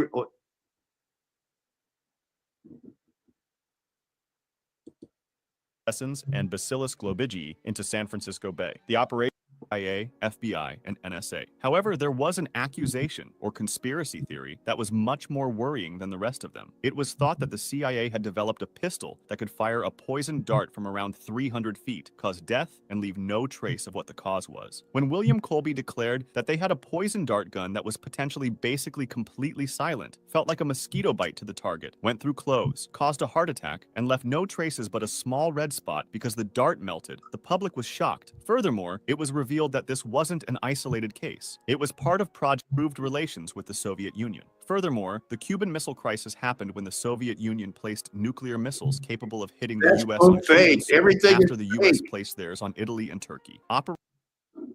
lessons and Bacillus globigii into San Francisco Bay. The operation CIA, FBI, and NSA. However, there was an accusation or conspiracy theory that was much more worrying than the rest of them. It was thought that the CIA had developed a pistol that could fire a poison dart from around 300 feet, cause death, and leave no trace of what the cause was. When William Colby declared that they had a poison dart gun that was potentially basically completely silent, felt like a mosquito bite to the target, went through clothes, caused a heart attack, and left no traces but a small red spot because the dart melted, the public was shocked. Furthermore, it was revealed that this wasn't an isolated case. It was part of improved relations with the Soviet Union. Furthermore, the Cuban Missile Crisis happened when the Soviet Union placed nuclear missiles capable of hitting the U.S. on Cuban soil Everything after is the U.S. fake. placed theirs on Italy and Turkey.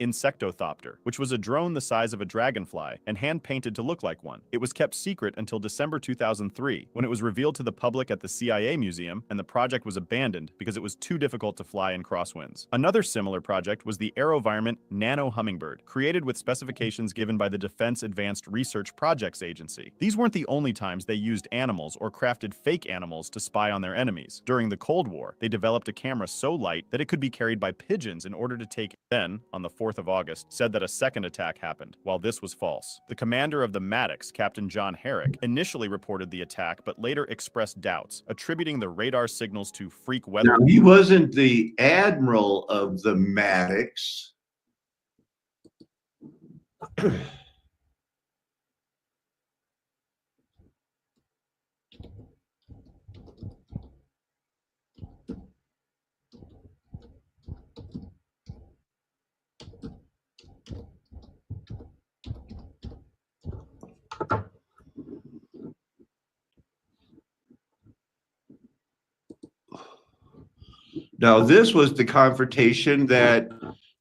Insectothopter, which was a drone the size of a dragonfly and hand-painted to look like one. It was kept secret until December 2003, when it was revealed to the public at the CIA Museum, and the project was abandoned because it was too difficult to fly in crosswinds. Another similar project was the AeroVironment Nano Hummingbird, created with specifications given by the Defense Advanced Research Projects Agency. These weren't the only times they used animals or crafted fake animals to spy on their enemies. During the Cold War, they developed a camera so light that it could be carried by pigeons in order to take. Then, on the 4th of August, said that a second attack happened, while this was false. The commander of the Maddox, Captain John Herrick, initially reported the attack, but later expressed doubts, attributing the radar signals to freak weather. Now, he wasn't the admiral of the Maddox. Now, this was the confrontation that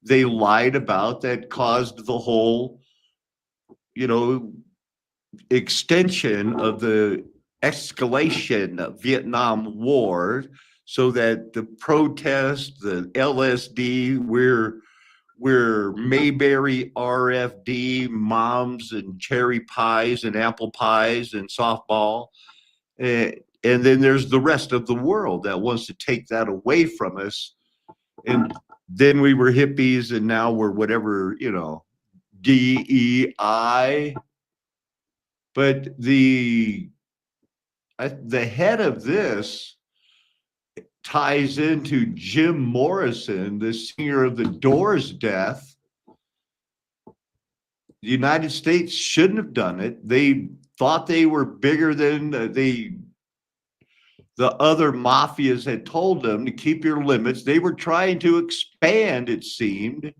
they lied about that caused the whole, extension of the escalation of Vietnam War, so that the protest, the LSD, we're Mayberry RFD, moms and cherry pies and apple pies and softball. And then there's the rest of the world that wants to take that away from us. And then we were hippies, and now we're whatever, DEI. But the head of this ties into Jim Morrison, the singer of the Doors' death. The United States shouldn't have done it. They thought they were bigger than the other mafias had told them to keep your limits. They were trying to expand, it seemed.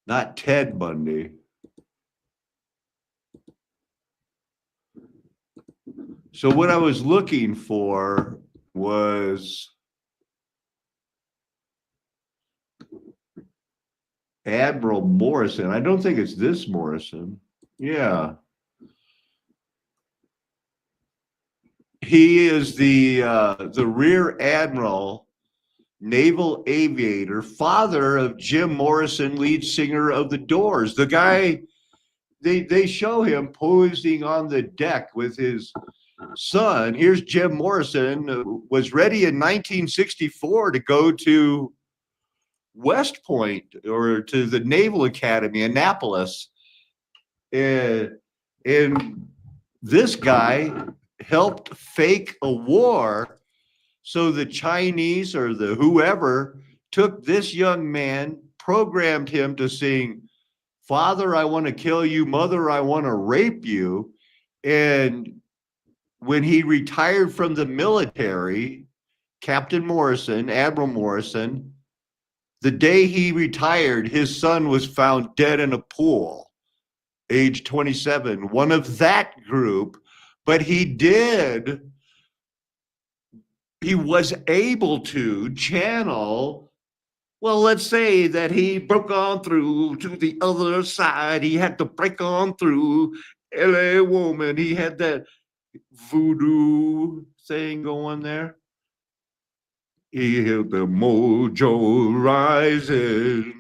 Not Ted Bundy. So what I was looking for was Admiral Morrison. I don't think it's this Morrison. Yeah. He is the Rear Admiral, naval aviator, father of Jim Morrison, lead singer of the Doors. The guy, they show him posing on the deck with his son. Here's Jim Morrison, was ready in 1964 to go to West Point or to the Naval Academy, Annapolis. And this guy helped fake a war, so the Chinese or the whoever took this young man, programmed him to sing, "Father, I want to kill you. Mother, I want to rape you." And when he retired from the military, Captain Morrison, Admiral Morrison, the day he retired, his son was found dead in a pool, age 27, one of that group. But he did he was able to channel, well, let's say that he broke on through to the other side. He had to break on through LA woman. He had that voodoo thing going there. He had the mojo rising.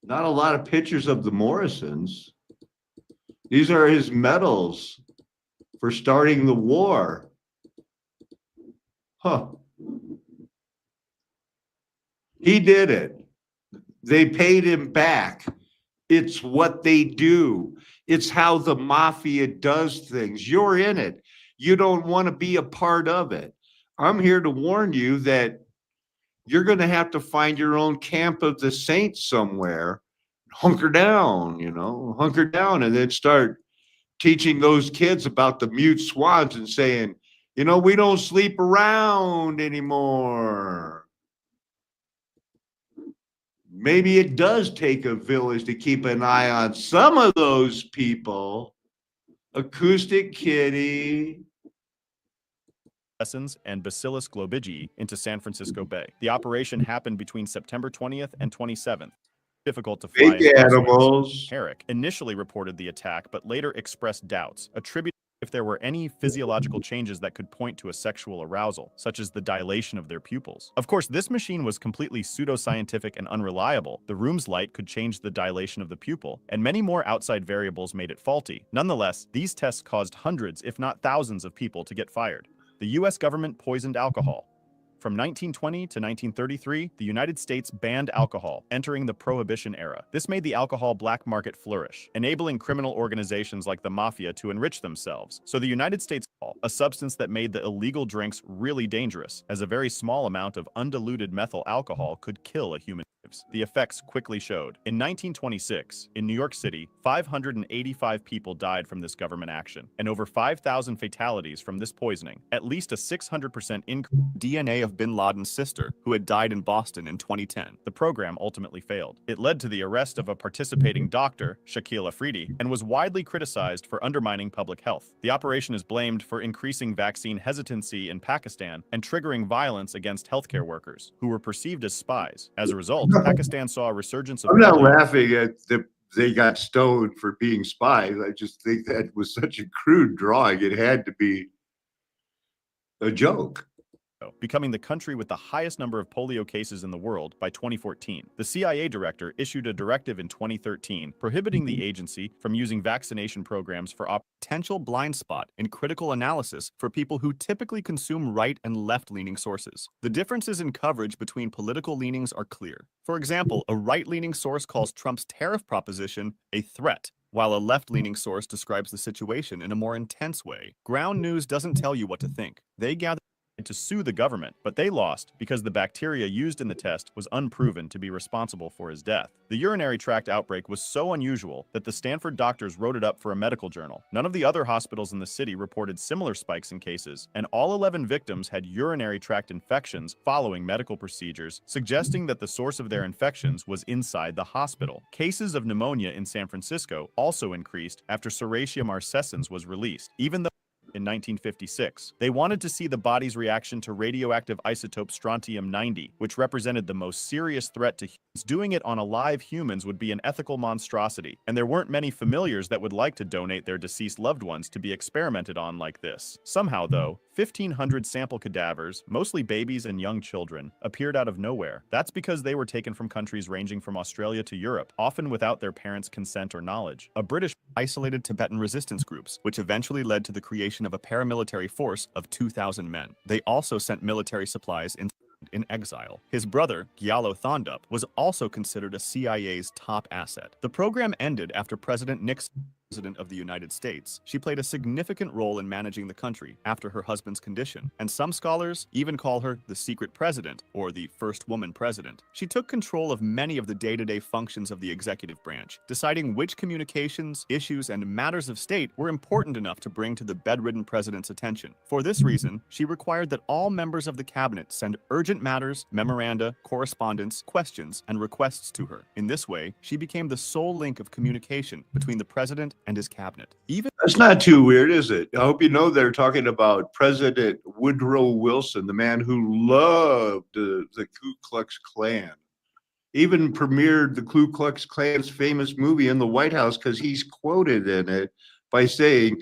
Not a lot of pictures of the Morrisons. These are his medals for starting the war. Huh. He did it. They paid him back. It's what they do. It's how the mafia does things. You're in it. You don't want to be a part of it. I'm here to warn you that you're going to have to find your own camp of the saints somewhere. Hunker down, hunker down, and then start teaching those kids about the mute swans and saying, we don't sleep around anymore. Maybe it does take a village to keep an eye on some of those people. Acoustic Kitty. And Bacillus globigii into San Francisco Bay. The operation happened between September 20th and 27th. Difficult to fly. Big animals. Herrick initially reported the attack, but later expressed doubts, attributing if there were any physiological changes that could point to a sexual arousal, such as the dilation of their pupils. Of course, this machine was completely pseudoscientific and unreliable. The room's light could change the dilation of the pupil, and many more outside variables made it faulty. Nonetheless, these tests caused hundreds, if not thousands, of people to get fired. The U.S. government poisoned alcohol. From 1920 to 1933, the United States banned alcohol, entering the Prohibition era. This made the alcohol black market flourish, enabling criminal organizations like the mafia to enrich themselves. So the United States alcohol, a substance that made the illegal drinks really dangerous, as a very small amount of undiluted methyl alcohol could kill a human. The effects quickly showed. In 1926, in New York City, 585 people died from this government action, and over 5,000 fatalities from this poisoning, at least a 600% increase in DNA of bin Laden's sister, who had died in Boston in 2010. The program ultimately failed. It led to the arrest of a participating doctor, Shaquille Afridi, and was widely criticized for undermining public health. The operation is blamed for increasing vaccine hesitancy in Pakistan and triggering violence against healthcare workers, who were perceived as spies. As a result, Pakistan saw a resurgence of I'm not polio. laughing at they got stoned for being spies. I just think that was such a crude drawing. It had to be a joke. Becoming the country with the highest number of polio cases in the world by 2014. The CIA director issued a directive in 2013 prohibiting the agency from using vaccination programs for a potential blind spot in critical analysis for people who typically consume right and left-leaning sources. The differences in coverage between political leanings are clear. For example, a right-leaning source calls Trump's tariff proposition a threat, while a left-leaning source describes the situation in a more intense way. Ground news doesn't tell you what to think. They gather to sue the government, but they lost because the bacteria used in the test was unproven to be responsible for his death. The urinary tract outbreak was so unusual that the Stanford doctors wrote it up for a medical journal. None of the other hospitals in the city reported similar spikes in cases, and all 11 victims had urinary tract infections following medical procedures, suggesting that the source of their infections was inside the hospital. Cases of pneumonia in San Francisco also increased after Serratia marcescens was released, even though in 1956. They wanted to see the body's reaction to radioactive isotope strontium-90, which represented the most serious threat to humans. Doing it on alive humans would be an ethical monstrosity, and there weren't many familiars that would like to donate their deceased loved ones to be experimented on like this. Somehow, though, 1,500 sample cadavers, mostly babies and young children, appeared out of nowhere. That's because they were taken from countries ranging from Australia to Europe, often without their parents' consent or knowledge. A British isolated Tibetan resistance groups, which eventually led to the creation of a paramilitary force of 2,000 men. They also sent military supplies in exile. His brother, Gyalo Thondup, was also considered a CIA's top asset. The program ended after President Nixon, President of the United States. She played a significant role in managing the country after her husband's condition, and some scholars even call her the secret president or the first woman president. She took control of many of the day-to-day functions of the executive branch, deciding which communications, issues, and matters of state were important enough to bring to the bedridden president's attention. For this reason, she required that all members of the cabinet send urgent matters, memoranda, correspondence, questions, and requests to her. In this way, she became the sole link of communication between the president and his cabinet. Even That's not too weird, is it? I hope you know they're talking about President Woodrow Wilson, the man who loved the Ku Klux Klan. Even premiered the Ku Klux Klan's famous movie in the White House because he's quoted in it by saying,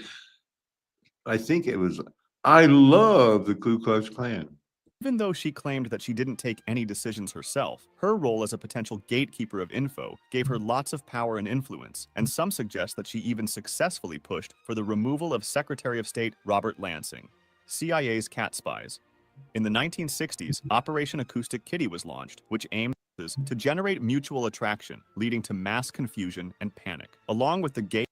I think it was, "I love the Ku Klux Klan." Even though she claimed that she didn't take any decisions herself, her role as a potential gatekeeper of info gave her lots of power and influence, and some suggest that she even successfully pushed for the removal of Secretary of State Robert Lansing, CIA's cat spies. In the 1960s, Operation Acoustic Kitty was launched, which aimed to generate mutual attraction, leading to mass confusion and panic, along with the gay.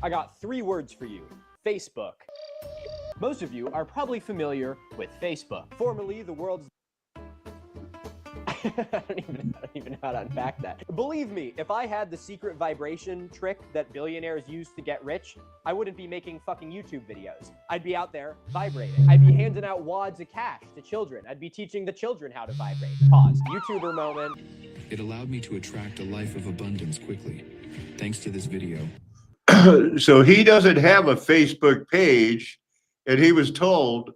I got 3 words for you. Facebook. Most of you are probably familiar with Facebook, formerly the world's I don't even know how to unpack that. Believe me, if I had the secret vibration trick that billionaires use to get rich, I wouldn't be making fucking YouTube videos. I'd be out there vibrating. I'd be handing out wads of cash to children. I'd be teaching the children how to vibrate. Pause. YouTuber moment. It allowed me to attract a life of abundance quickly, thanks to this video. So he doesn't have a Facebook page, and he was told,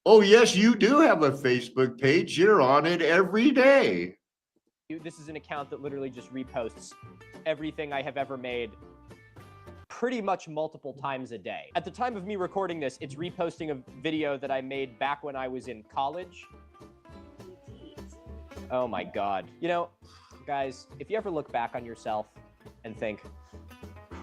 "Oh, yes, you do have a Facebook page. You're on it every day." This is an account that literally just reposts everything I have ever made pretty much multiple times a day. At the time of me recording this, it's reposting a video that I made back when I was in college. Oh my God. You know, guys, if you ever look back on yourself and think,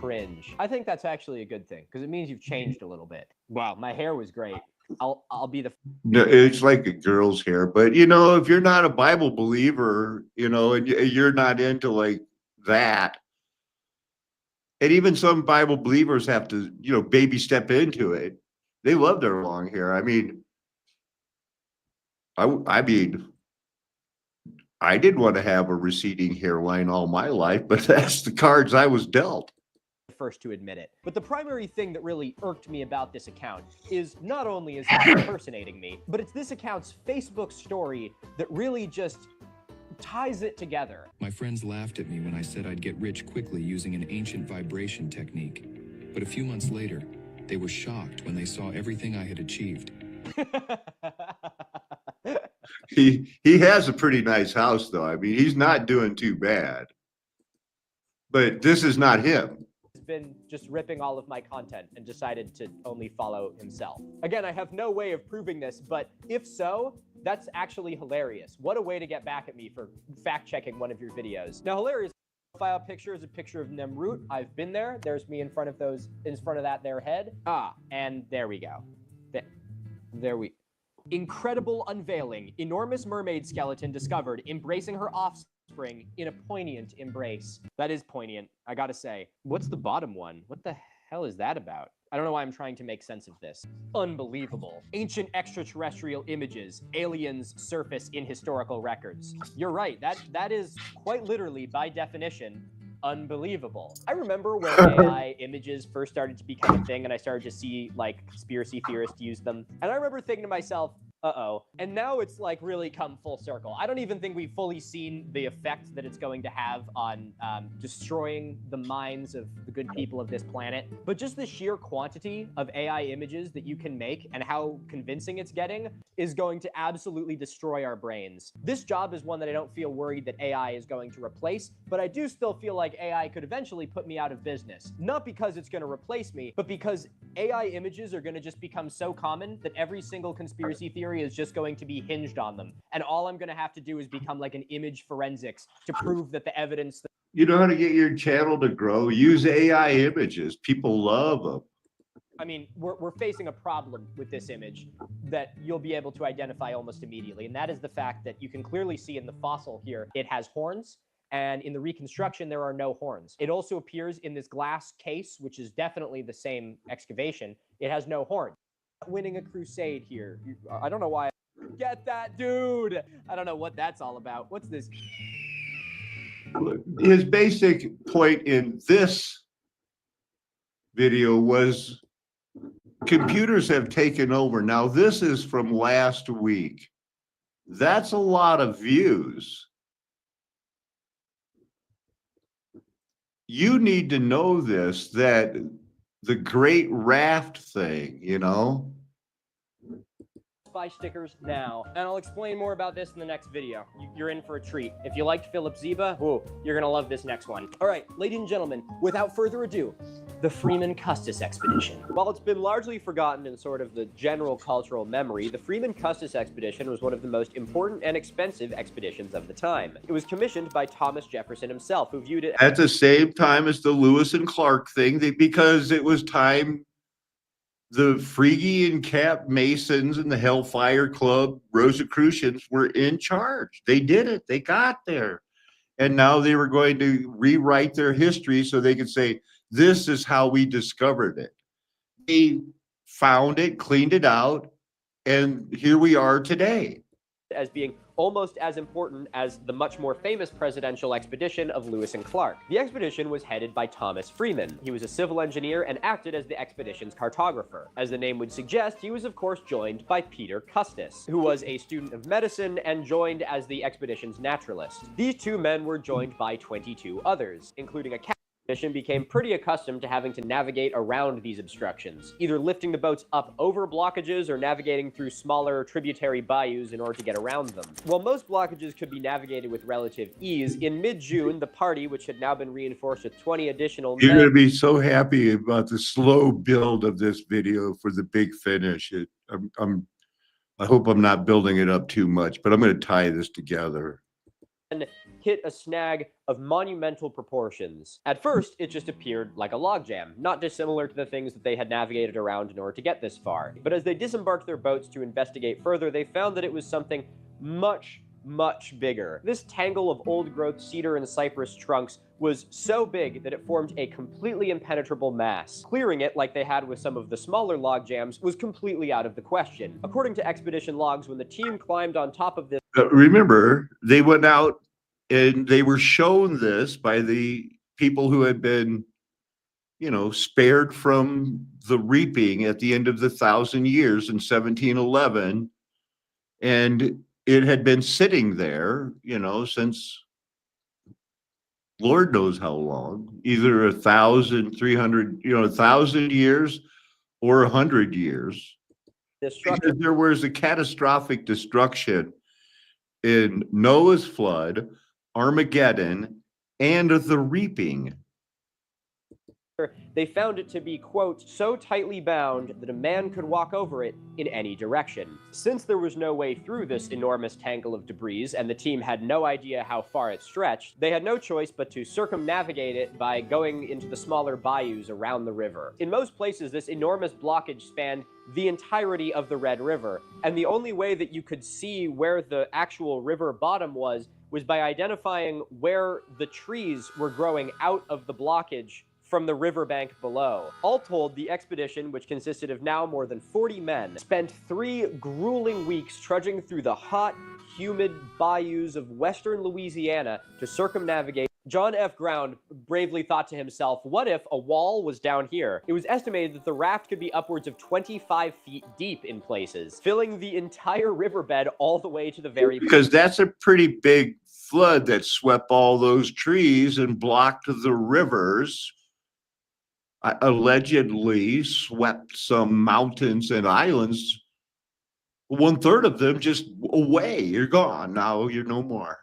cringe, I think that's actually a good thing, because it means you've changed a little bit. Wow, my hair was great. I'll be the. No, it's like a girl's hair, but you know, if you're not a Bible believer, you know, and you're not into like that, and even some Bible believers have to, you know, baby step into it. They love their long hair. I mean, I mean, I didn't want to have a receding hairline all my life, but that's the cards I was dealt. First to admit it. But the primary thing that really irked me about this account is not only is it impersonating me, but it's this account's Facebook story that really just ties it together. My friends laughed at me when I said I'd get rich quickly using an ancient vibration technique. But a few months later, they were shocked when they saw everything I had achieved. He has a pretty nice house, though. I mean, he's not doing too bad. But this is not him. Been just ripping all of my content and decided to only follow himself. Again, I have no way of proving this, but if so, that's actually hilarious. What a way to get back at me for fact-checking one of your videos. Now, hilarious profile picture is a picture of Nemrut. I've been there. There's me in front of that their head. And there we go. There we. Incredible unveiling. Enormous mermaid skeleton discovered, embracing her offspring in a poignant embrace. That is poignant, I gotta say. What's the bottom one? What the hell is that about? I don't know why I'm trying to make sense of this. Unbelievable. Ancient extraterrestrial images. Aliens surface in historical records. You're right, that is quite literally, by definition, unbelievable. I remember when AI images first started to become a thing and I started to see like conspiracy theorists use them. And I remember thinking to myself, uh-oh. And now it's like really come full circle. I don't even think we've fully seen the effect that it's going to have on destroying the minds of the good people of this planet. But just the sheer quantity of AI images that you can make and how convincing it's getting is going to absolutely destroy our brains. This job is one that I don't feel worried that AI is going to replace, but I do still feel like AI could eventually put me out of business. Not because it's going to replace me, but because AI images are going to just become so common that every single conspiracy theory is just going to be hinged on them. And all I'm going to have to do is become like an image forensics to prove that the evidence... You know how to get your channel to grow? Use AI images. People love them. I mean, we're facing a problem with this image that you'll be able to identify almost immediately. And that is the fact that you can clearly see in the fossil here, it has horns. And in the reconstruction, there are no horns. It also appears in this glass case, which is definitely the same excavation. It has no horns. Winning a crusade here. I don't know why. Get that dude. I don't know what that's all about. What's this? His basic point in this video was computers have taken over. Now, this is from last week. That's a lot of views. You need to know this, that the Great Raft thing, you know? Buy stickers now, and I'll explain more about this in the next video. You're in for a treat. If you liked Philip Ziba, ooh, you're gonna love this next one. All right, ladies and gentlemen, without further ado, the Freeman Custis Expedition. While it's been largely forgotten in sort of the general cultural memory, the Freeman Custis Expedition was one of the most important and expensive expeditions of the time. It was commissioned by Thomas Jefferson himself, who viewed it At the same time as the Lewis and Clark thing, because it was time the Phrygian Cap Masons and the Hellfire Club Rosicrucians were in charge. They did it. They got there. And now they were going to rewrite their history so they could say, this is how we discovered it. They found it, cleaned it out, and here we are today. As being almost as important as the much more famous presidential expedition of Lewis and Clark. The expedition was headed by Thomas Freeman. He was a civil engineer and acted as the expedition's cartographer. As the name would suggest, he was of course joined by Peter Custis, who was a student of medicine and joined as the expedition's naturalist. These two men were joined by 22 others, including a expedition became pretty accustomed to having to navigate around these obstructions, either lifting the boats up over blockages or navigating through smaller tributary bayous in order to get around them. While most blockages could be navigated with relative ease, in mid-June, the party, which had now been reinforced with 20 additional You're men... going to be so happy about the slow build of this video for the big finish. I hope I'm not building it up too much, but I'm going to tie this together. And hit a snag of monumental proportions. At first, it just appeared like a logjam, not dissimilar to the things that they had navigated around in order to get this far. But as they disembarked their boats to investigate further, they found that it was something much bigger. This tangle of old-growth cedar and cypress trunks was so big that it formed a completely impenetrable mass. Clearing it, like they had with some of the smaller log jams, was completely out of the question. According to expedition logs, when the team climbed on top of this... Remember, they went out and they were shown this by the people who had been, you know, spared from the reaping at the end of the 1,000 years in 1711. And it had been sitting there, you know, since Lord knows how long, either 1,300, 1,000 years or 100 years. Because there was a catastrophic destruction in Noah's flood, Armageddon, and the reaping. They found it to be, quote, so tightly bound that a man could walk over it in any direction. Since there was no way through this enormous tangle of debris, and the team had no idea how far it stretched, they had no choice but to circumnavigate it by going into the smaller bayous around the river. In most places, this enormous blockage spanned the entirety of the Red River, and the only way that you could see where the actual river bottom was by identifying where the trees were growing out of the blockage from the riverbank below. All told, the expedition, which consisted of now more than 40 men, spent 3 grueling weeks trudging through the hot, humid bayous of western Louisiana to circumnavigate. John F. Ground bravely thought to himself, what if a wall was down here? It was estimated that the raft could be upwards of 25 feet deep in places, filling the entire riverbed all the way to the very... Because that's a pretty big flood that swept all those trees and blocked the rivers. Allegedly swept some mountains and islands. 1/3 of them just away. You're gone. Now you're no more.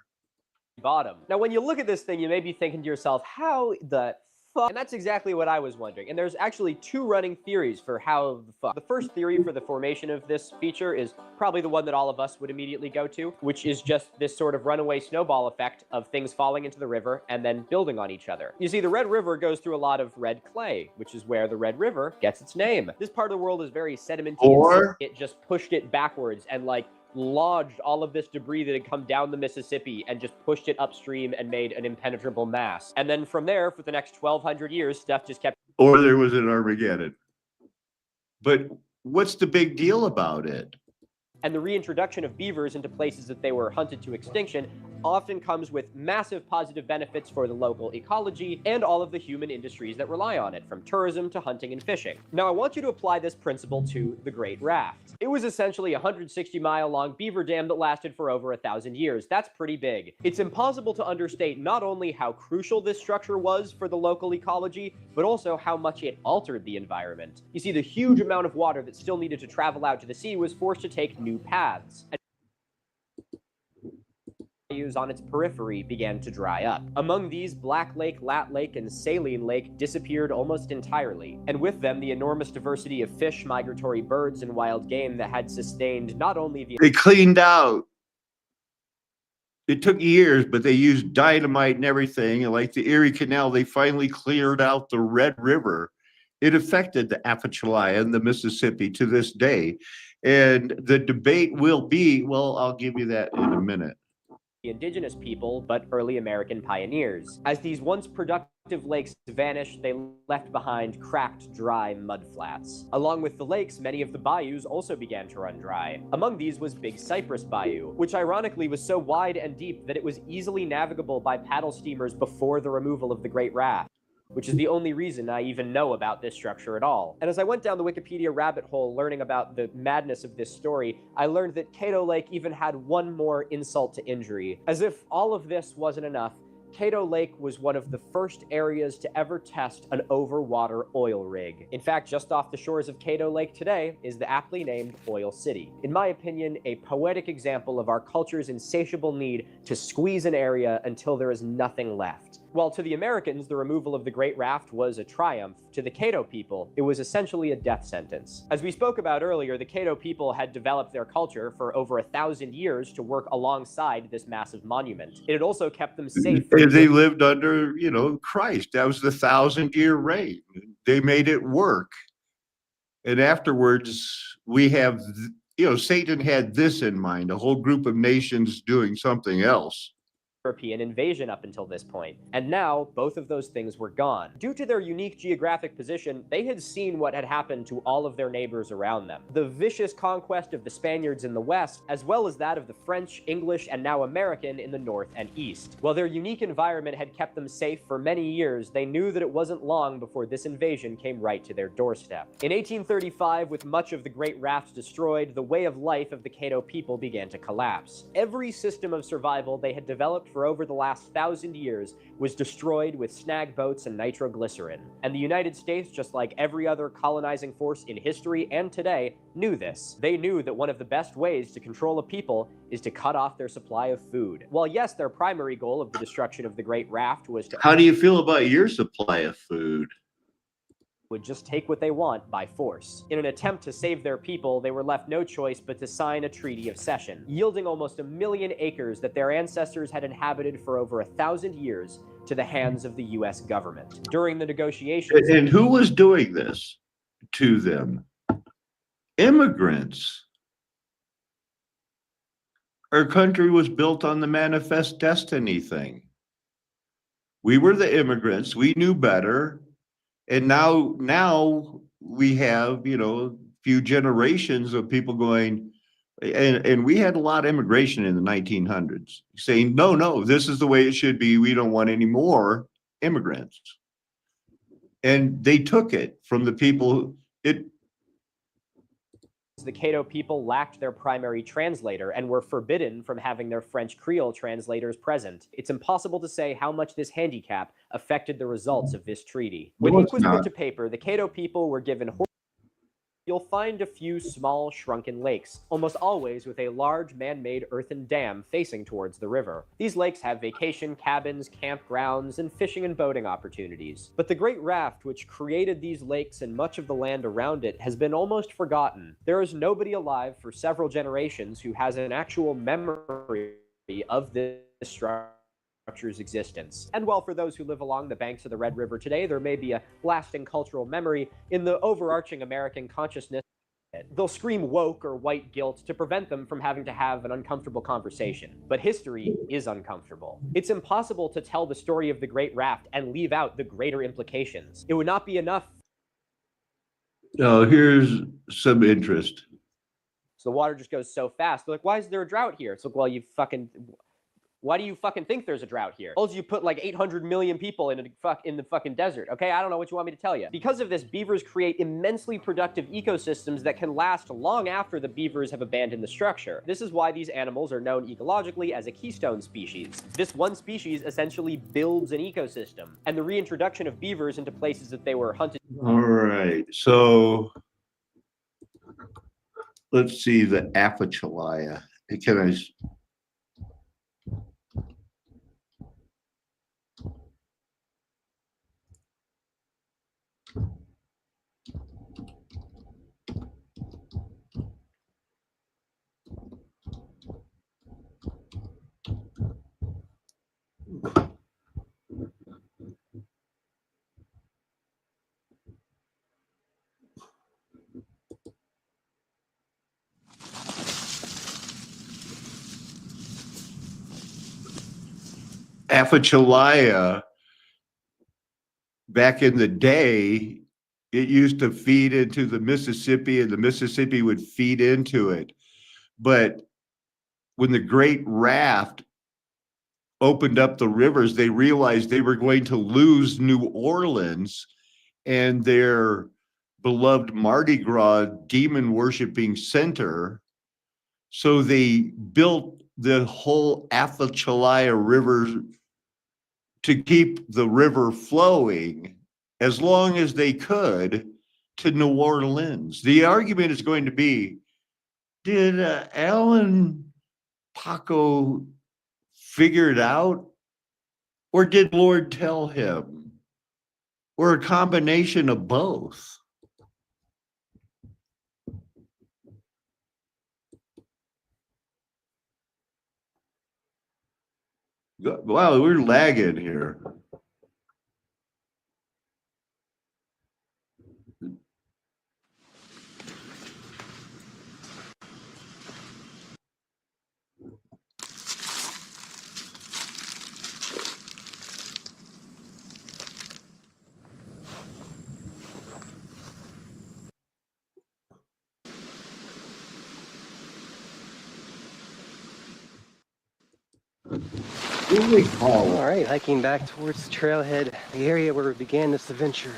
Bottom. Now, when you look at this thing, you may be thinking to yourself, how the fuck? And that's exactly what I was wondering. And there's actually 2 running theories for how the fuck. The first theory for the formation of this feature is probably the one that all of us would immediately go to, which is just this sort of runaway snowball effect of things falling into the river and then building on each other. You see, the Red River goes through a lot of red clay, which is where the Red River gets its name. This part of the world is very sedimentary. It just pushed it backwards and lodged all of this debris that had come down the Mississippi and just pushed it upstream and made an impenetrable mass. And then from there, for the next 1,200 years, stuff just kept... Or there was an Armageddon. But what's the big deal about it? And the reintroduction of beavers into places that they were hunted to extinction often comes with massive positive benefits for the local ecology and all of the human industries that rely on it, from tourism to hunting and fishing. Now, I want you to apply this principle to the Great Raft. It was essentially a 160-mile-long beaver dam that lasted for over 1,000 years. That's pretty big. It's impossible to understate not only how crucial this structure was for the local ecology, but also how much it altered the environment. You see, the huge amount of water that still needed to travel out to the sea was forced to take new paths. On its periphery began to dry up. Among these, Black Lake, Lat Lake, and Saline Lake disappeared almost entirely, and with them the enormous diversity of fish, migratory birds, and wild game that had sustained not only the— They cleaned out. It took years, but they used dynamite and everything. And like the Erie Canal, they finally cleared out the Red River. It affected the Apalachia and the Mississippi to this day. And the debate will be, well, I'll give you that in a minute. Indigenous people, but early American pioneers. As these once productive lakes vanished, they left behind cracked, dry mudflats. Along with the lakes, many of the bayous also began to run dry. Among these was Big Cypress Bayou, which ironically was so wide and deep that it was easily navigable by paddle steamers before the removal of the Great Raft, which is the only reason I even know about this structure at all. And as I went down the Wikipedia rabbit hole learning about the madness of this story, I learned that Cato Lake even had one more insult to injury. As if all of this wasn't enough, Cato Lake was one of the first areas to ever test an overwater oil rig. In fact, just off the shores of Cato Lake today is the aptly named Oil City. In my opinion, a poetic example of our culture's insatiable need to squeeze an area until there is nothing left. While to the Americans, the removal of the Great Raft was a triumph, to the Cato people, it was essentially a death sentence. As we spoke about earlier, the Cato people had developed their culture for over 1,000 years to work alongside this massive monument. It had also kept them safe. They lived under, Christ. That was the 1,000-year reign. They made it work. And afterwards, we have, Satan had this in mind, a whole group of nations doing something else. European invasion up until this point. And now, both of those things were gone. Due to their unique geographic position, they had seen what had happened to all of their neighbors around them. The vicious conquest of the Spaniards in the west, as well as that of the French, English, and now American in the north and east. While their unique environment had kept them safe for many years, they knew that it wasn't long before this invasion came right to their doorstep. In 1835, with much of the Great Raft destroyed, the way of life of the Cato people began to collapse. Every system of survival they had developed for over the last 1,000 years was destroyed with snag boats and nitroglycerin. And the United States, just like every other colonizing force in history and today, knew this. They knew that one of the best ways to control a people is to cut off their supply of food. While yes, their primary goal of the destruction of the Great Raft was to— How do you feel about your supply of food? Would just take what they want by force. In an attempt to save their people, they were left no choice but to sign a treaty of cession, yielding almost 1 million acres that their ancestors had inhabited for over 1,000 years to the hands of the US government. During the negotiations— And who was doing this to them? Immigrants. Our country was built on the manifest destiny thing. We were the immigrants. We knew better. And now we have, a few generations of people going, and we had a lot of immigration in the 1900s saying, no, this is the way it should be. We don't want any more immigrants. And they took it from the people. The Cato people lacked their primary translator and were forbidden from having their French Creole translators present. It's impossible to say how much this handicap affected the results of this treaty. When ink was put to paper, the Cato people were given— You'll find a few small, shrunken lakes, almost always with a large man-made earthen dam facing towards the river. These lakes have vacation cabins, campgrounds, and fishing and boating opportunities. But the Great Raft, which created these lakes and much of the land around it, has been almost forgotten. There is nobody alive for several generations who has an actual memory of this structure's existence. And while for those who live along the banks of the Red River today, there may be a lasting cultural memory, in the overarching American consciousness, they'll scream woke or white guilt to prevent them from having to have an uncomfortable conversation. But history is uncomfortable. It's impossible to tell the story of the Great Raft and leave out the greater implications. It would not be enough. Here's some interest. So the water just goes so fast. They're like, why is there a drought here? It's like, well, why do you fucking think there's a drought here? Also, you put like 800 million people in the fucking desert, okay? I don't know what you want me to tell you. Because of this, beavers create immensely productive ecosystems that can last long after the beavers have abandoned the structure. This is why these animals are known ecologically as a keystone species. This one species essentially builds an ecosystem, and the reintroduction of beavers into places that they were hunted. All right, so let's see the Aphechelia. Can I? Aphechelia, back in the day, it used to feed into the Mississippi, and the Mississippi would feed into it. But when the Great Raft opened up the rivers, they realized they were going to lose New Orleans and their beloved Mardi Gras demon worshiping center. So they built the whole Aphechelia River to keep the river flowing as long as they could to New Orleans. The argument is going to be, did Alan Paco figure it out? Or did Lord tell him? Or a combination of both? Wow, we're lagging here. All right, hiking back towards the trailhead, the area where we began this adventure.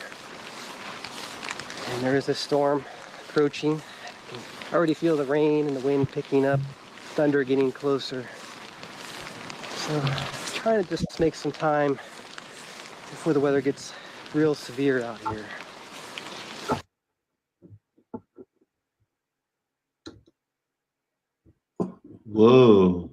And there is a storm approaching. I can already feel the rain and the wind picking up, thunder getting closer. So trying to just make some time before the weather gets real severe out here. Whoa.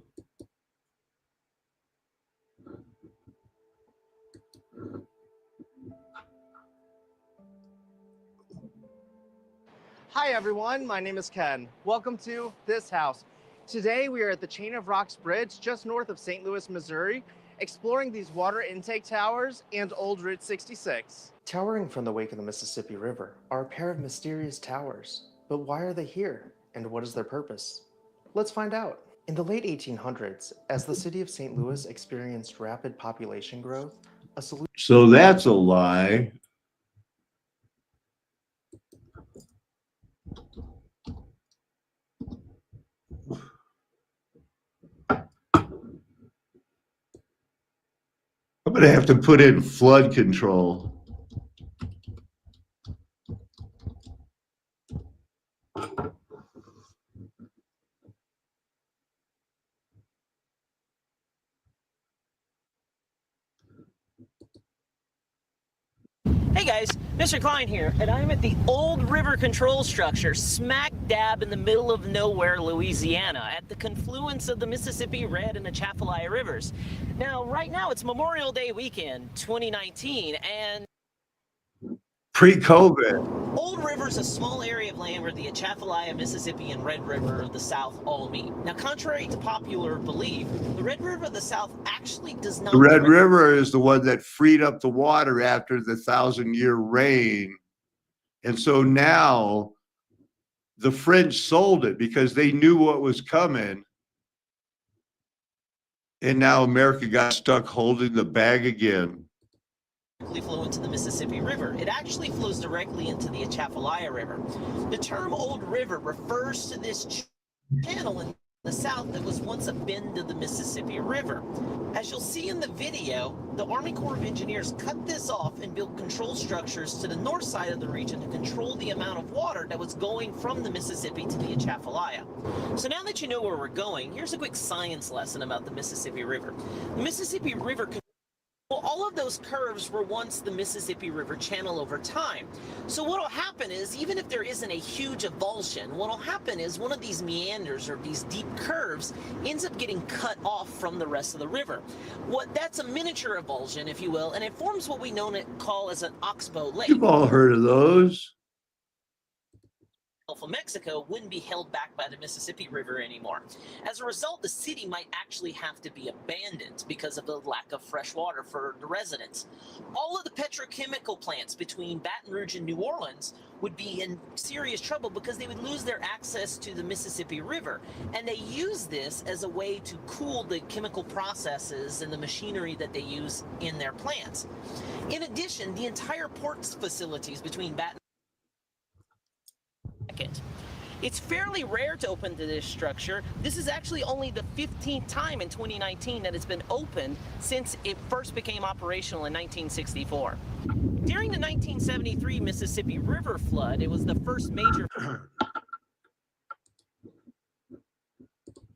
Hi everyone, my name is Ken. Welcome to this house. Today we are at the Chain of Rocks Bridge just north of St. Louis, Missouri, exploring these water intake towers and old Route 66. Towering from the wake of the Mississippi River are a pair of mysterious towers. But why are they here and what is their purpose? Let's find out. In the late 1800s, as the city of St. Louis experienced rapid population growth, a solution. So that's a lie. I'm going to have to put in flood control. Hey guys, Mr. Klein here, and I'm at the Old River Control Structure, smack dab in the middle of nowhere, Louisiana, at the confluence of the Mississippi Red and Atchafalaya Rivers. Now, right now, it's Memorial Day weekend, 2019, and Pre-COVID. Old River is a small area of land where the Atchafalaya, Mississippi, and Red River of the South all meet. Now, contrary to popular belief, the Red River of the South actually does not... The Red River is the one that freed up the water after the 1,000-year rain. And so now the French sold it because they knew what was coming. And now America got stuck holding the bag again. Flow into the Mississippi River. It actually flows directly into the Atchafalaya River. The term Old River refers to this channel in the south that was once a bend of the Mississippi River. As you'll see in the video, the Army Corps of Engineers cut this off and built control structures to the north side of the region to control the amount of water that was going from the Mississippi to the Atchafalaya. So now that you know where we're going, here's a quick science lesson about the Mississippi River. The Mississippi River, well, all of those curves were once the Mississippi River channel over time. So what'll happen is, even if there isn't a huge avulsion, what'll happen is one of these meanders or these deep curves ends up getting cut off from the rest of the river. That's a miniature avulsion, if you will, and it forms what we call as an oxbow lake. You've all heard of those. Gulf of Mexico wouldn't be held back by the Mississippi River anymore. As a result, the city might actually have to be abandoned because of the lack of fresh water for the residents. All of the petrochemical plants between Baton Rouge and New Orleans would be in serious trouble because they would lose their access to the Mississippi River. And they use this as a way to cool the chemical processes and the machinery that they use in their plants. In addition, the entire port facilities between Baton It's fairly rare to open to this structure. This is actually only the 15th time in 2019 that it's been opened since it first became operational in 1964. During the 1973 Mississippi River flood, it was the first major...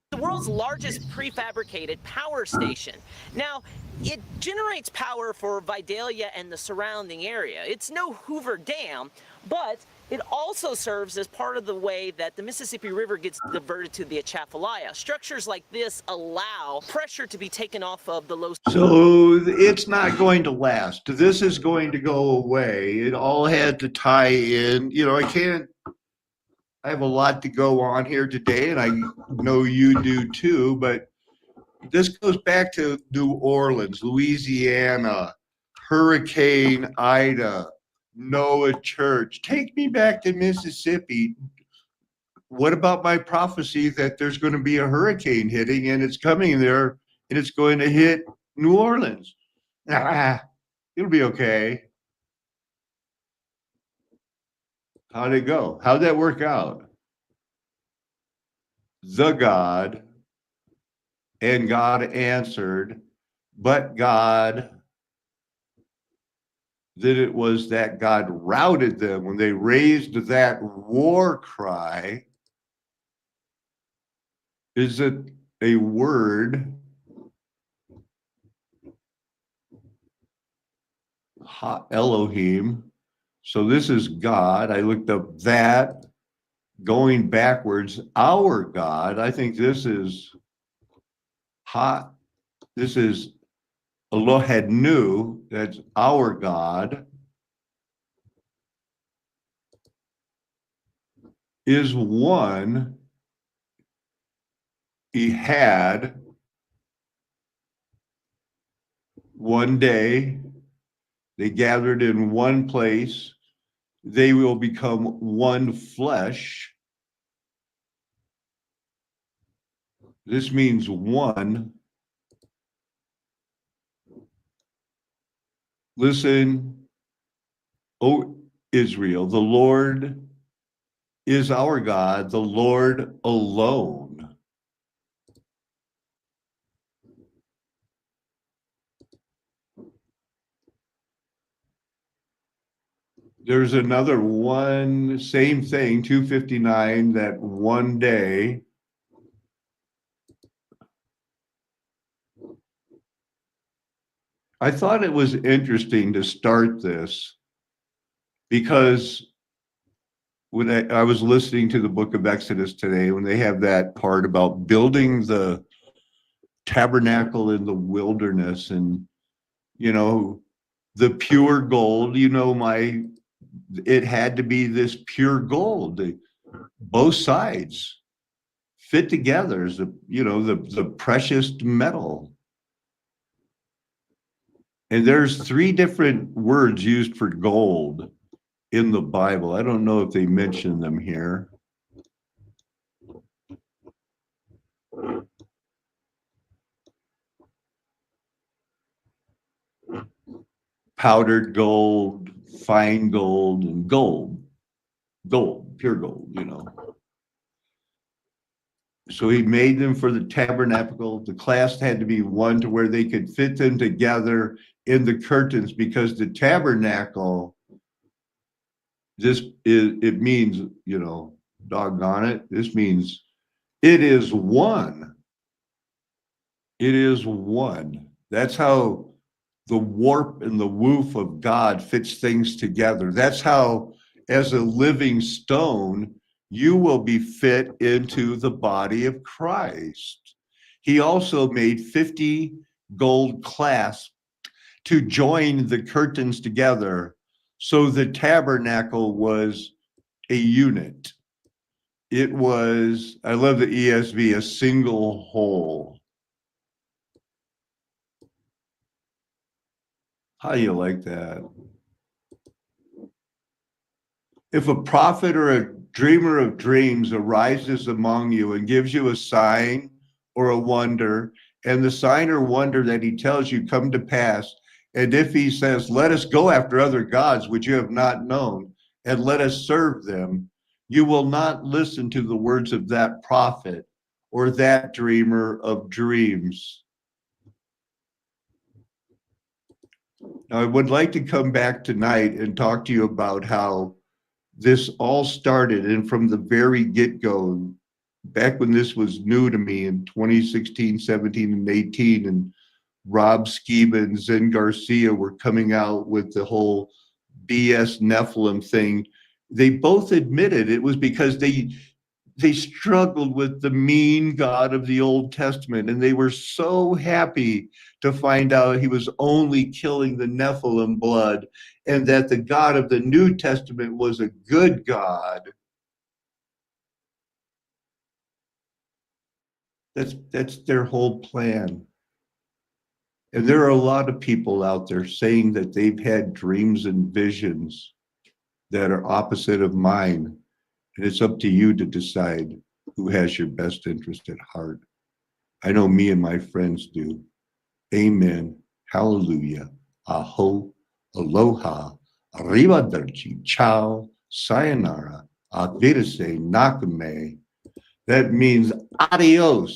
the world's largest prefabricated power station. Now, it generates power for Vidalia and the surrounding area. It's no Hoover Dam, but it also serves as part of the way that the Mississippi River gets diverted to the Atchafalaya. Structures like this allow pressure to be taken off of the low... So it's not going to last. This is going to go away. It all had to tie in. You know, I have a lot to go on here today, and I know you do too, but this goes back to New Orleans, Louisiana, Hurricane Ida, Noah Church. Take me back to Mississippi. What about my prophecy that there's going to be a hurricane hitting and it's coming there and it's going to hit New Orleans? It'll be okay. How'd it go? How'd that work out? The God, and God answered, but God, that it was that God routed them when they raised that war cry. Is it a word? Ha Elohim. So this is God. I looked up that. Going backwards, our God. I think this is Ha. This is Elohadnu. That's our God. Is one. He had one day. They gathered in one place. They will become one flesh. This means one. Listen, O Israel, the Lord is our God, the Lord alone. There's another one, same thing, 259, that one day. I thought it was interesting to start this because when I was listening to the book of Exodus today, when they have that part about building the tabernacle in the wilderness and, you know, the pure gold, you know, it had to be this pure gold. Both sides fit together as the precious metal. And there's 3 different words used for gold in the Bible. I don't know if they mention them here. Powdered gold, fine gold, and gold. Gold, pure gold, you know. So he made them for the tabernacle. The clasp had to be one to where they could fit them together in the curtains, because the tabernacle, it means, you know, doggone it, this means it is one. It is one. That's how the warp and the woof of God fits things together. That's how, as a living stone, you will be fit into the body of Christ. He also made 50 gold clasps to join the curtains together, so the tabernacle was a unit. It was, I love the ESV, a single whole. How do you like that? If a prophet or a dreamer of dreams arises among you and gives you a sign or a wonder, and the sign or wonder that he tells you come to pass, and if he says, let us go after other gods which you have not known, and let us serve them, you will not listen to the words of that prophet or that dreamer of dreams. Now, I would like to come back tonight and talk to you about how this all started, and from the very get-go, back when this was new to me in 2016, 17, and 18, and Rob Skiba and Zen Garcia were coming out with the whole BS Nephilim thing, they both admitted it was because they struggled with the mean God of the Old Testament, and they were so happy to find out he was only killing the Nephilim blood, and that the God of the New Testament was a good God. That's their whole plan. And there are a lot of people out there saying that they've had dreams and visions that are opposite of mine. And it's up to you to decide who has your best interest at heart. I know me and my friends do. Amen. Hallelujah. Aho. Aloha. Arrivederci. Ciao. Sayonara. Auf Wiedersehen. Nakame. That means adios.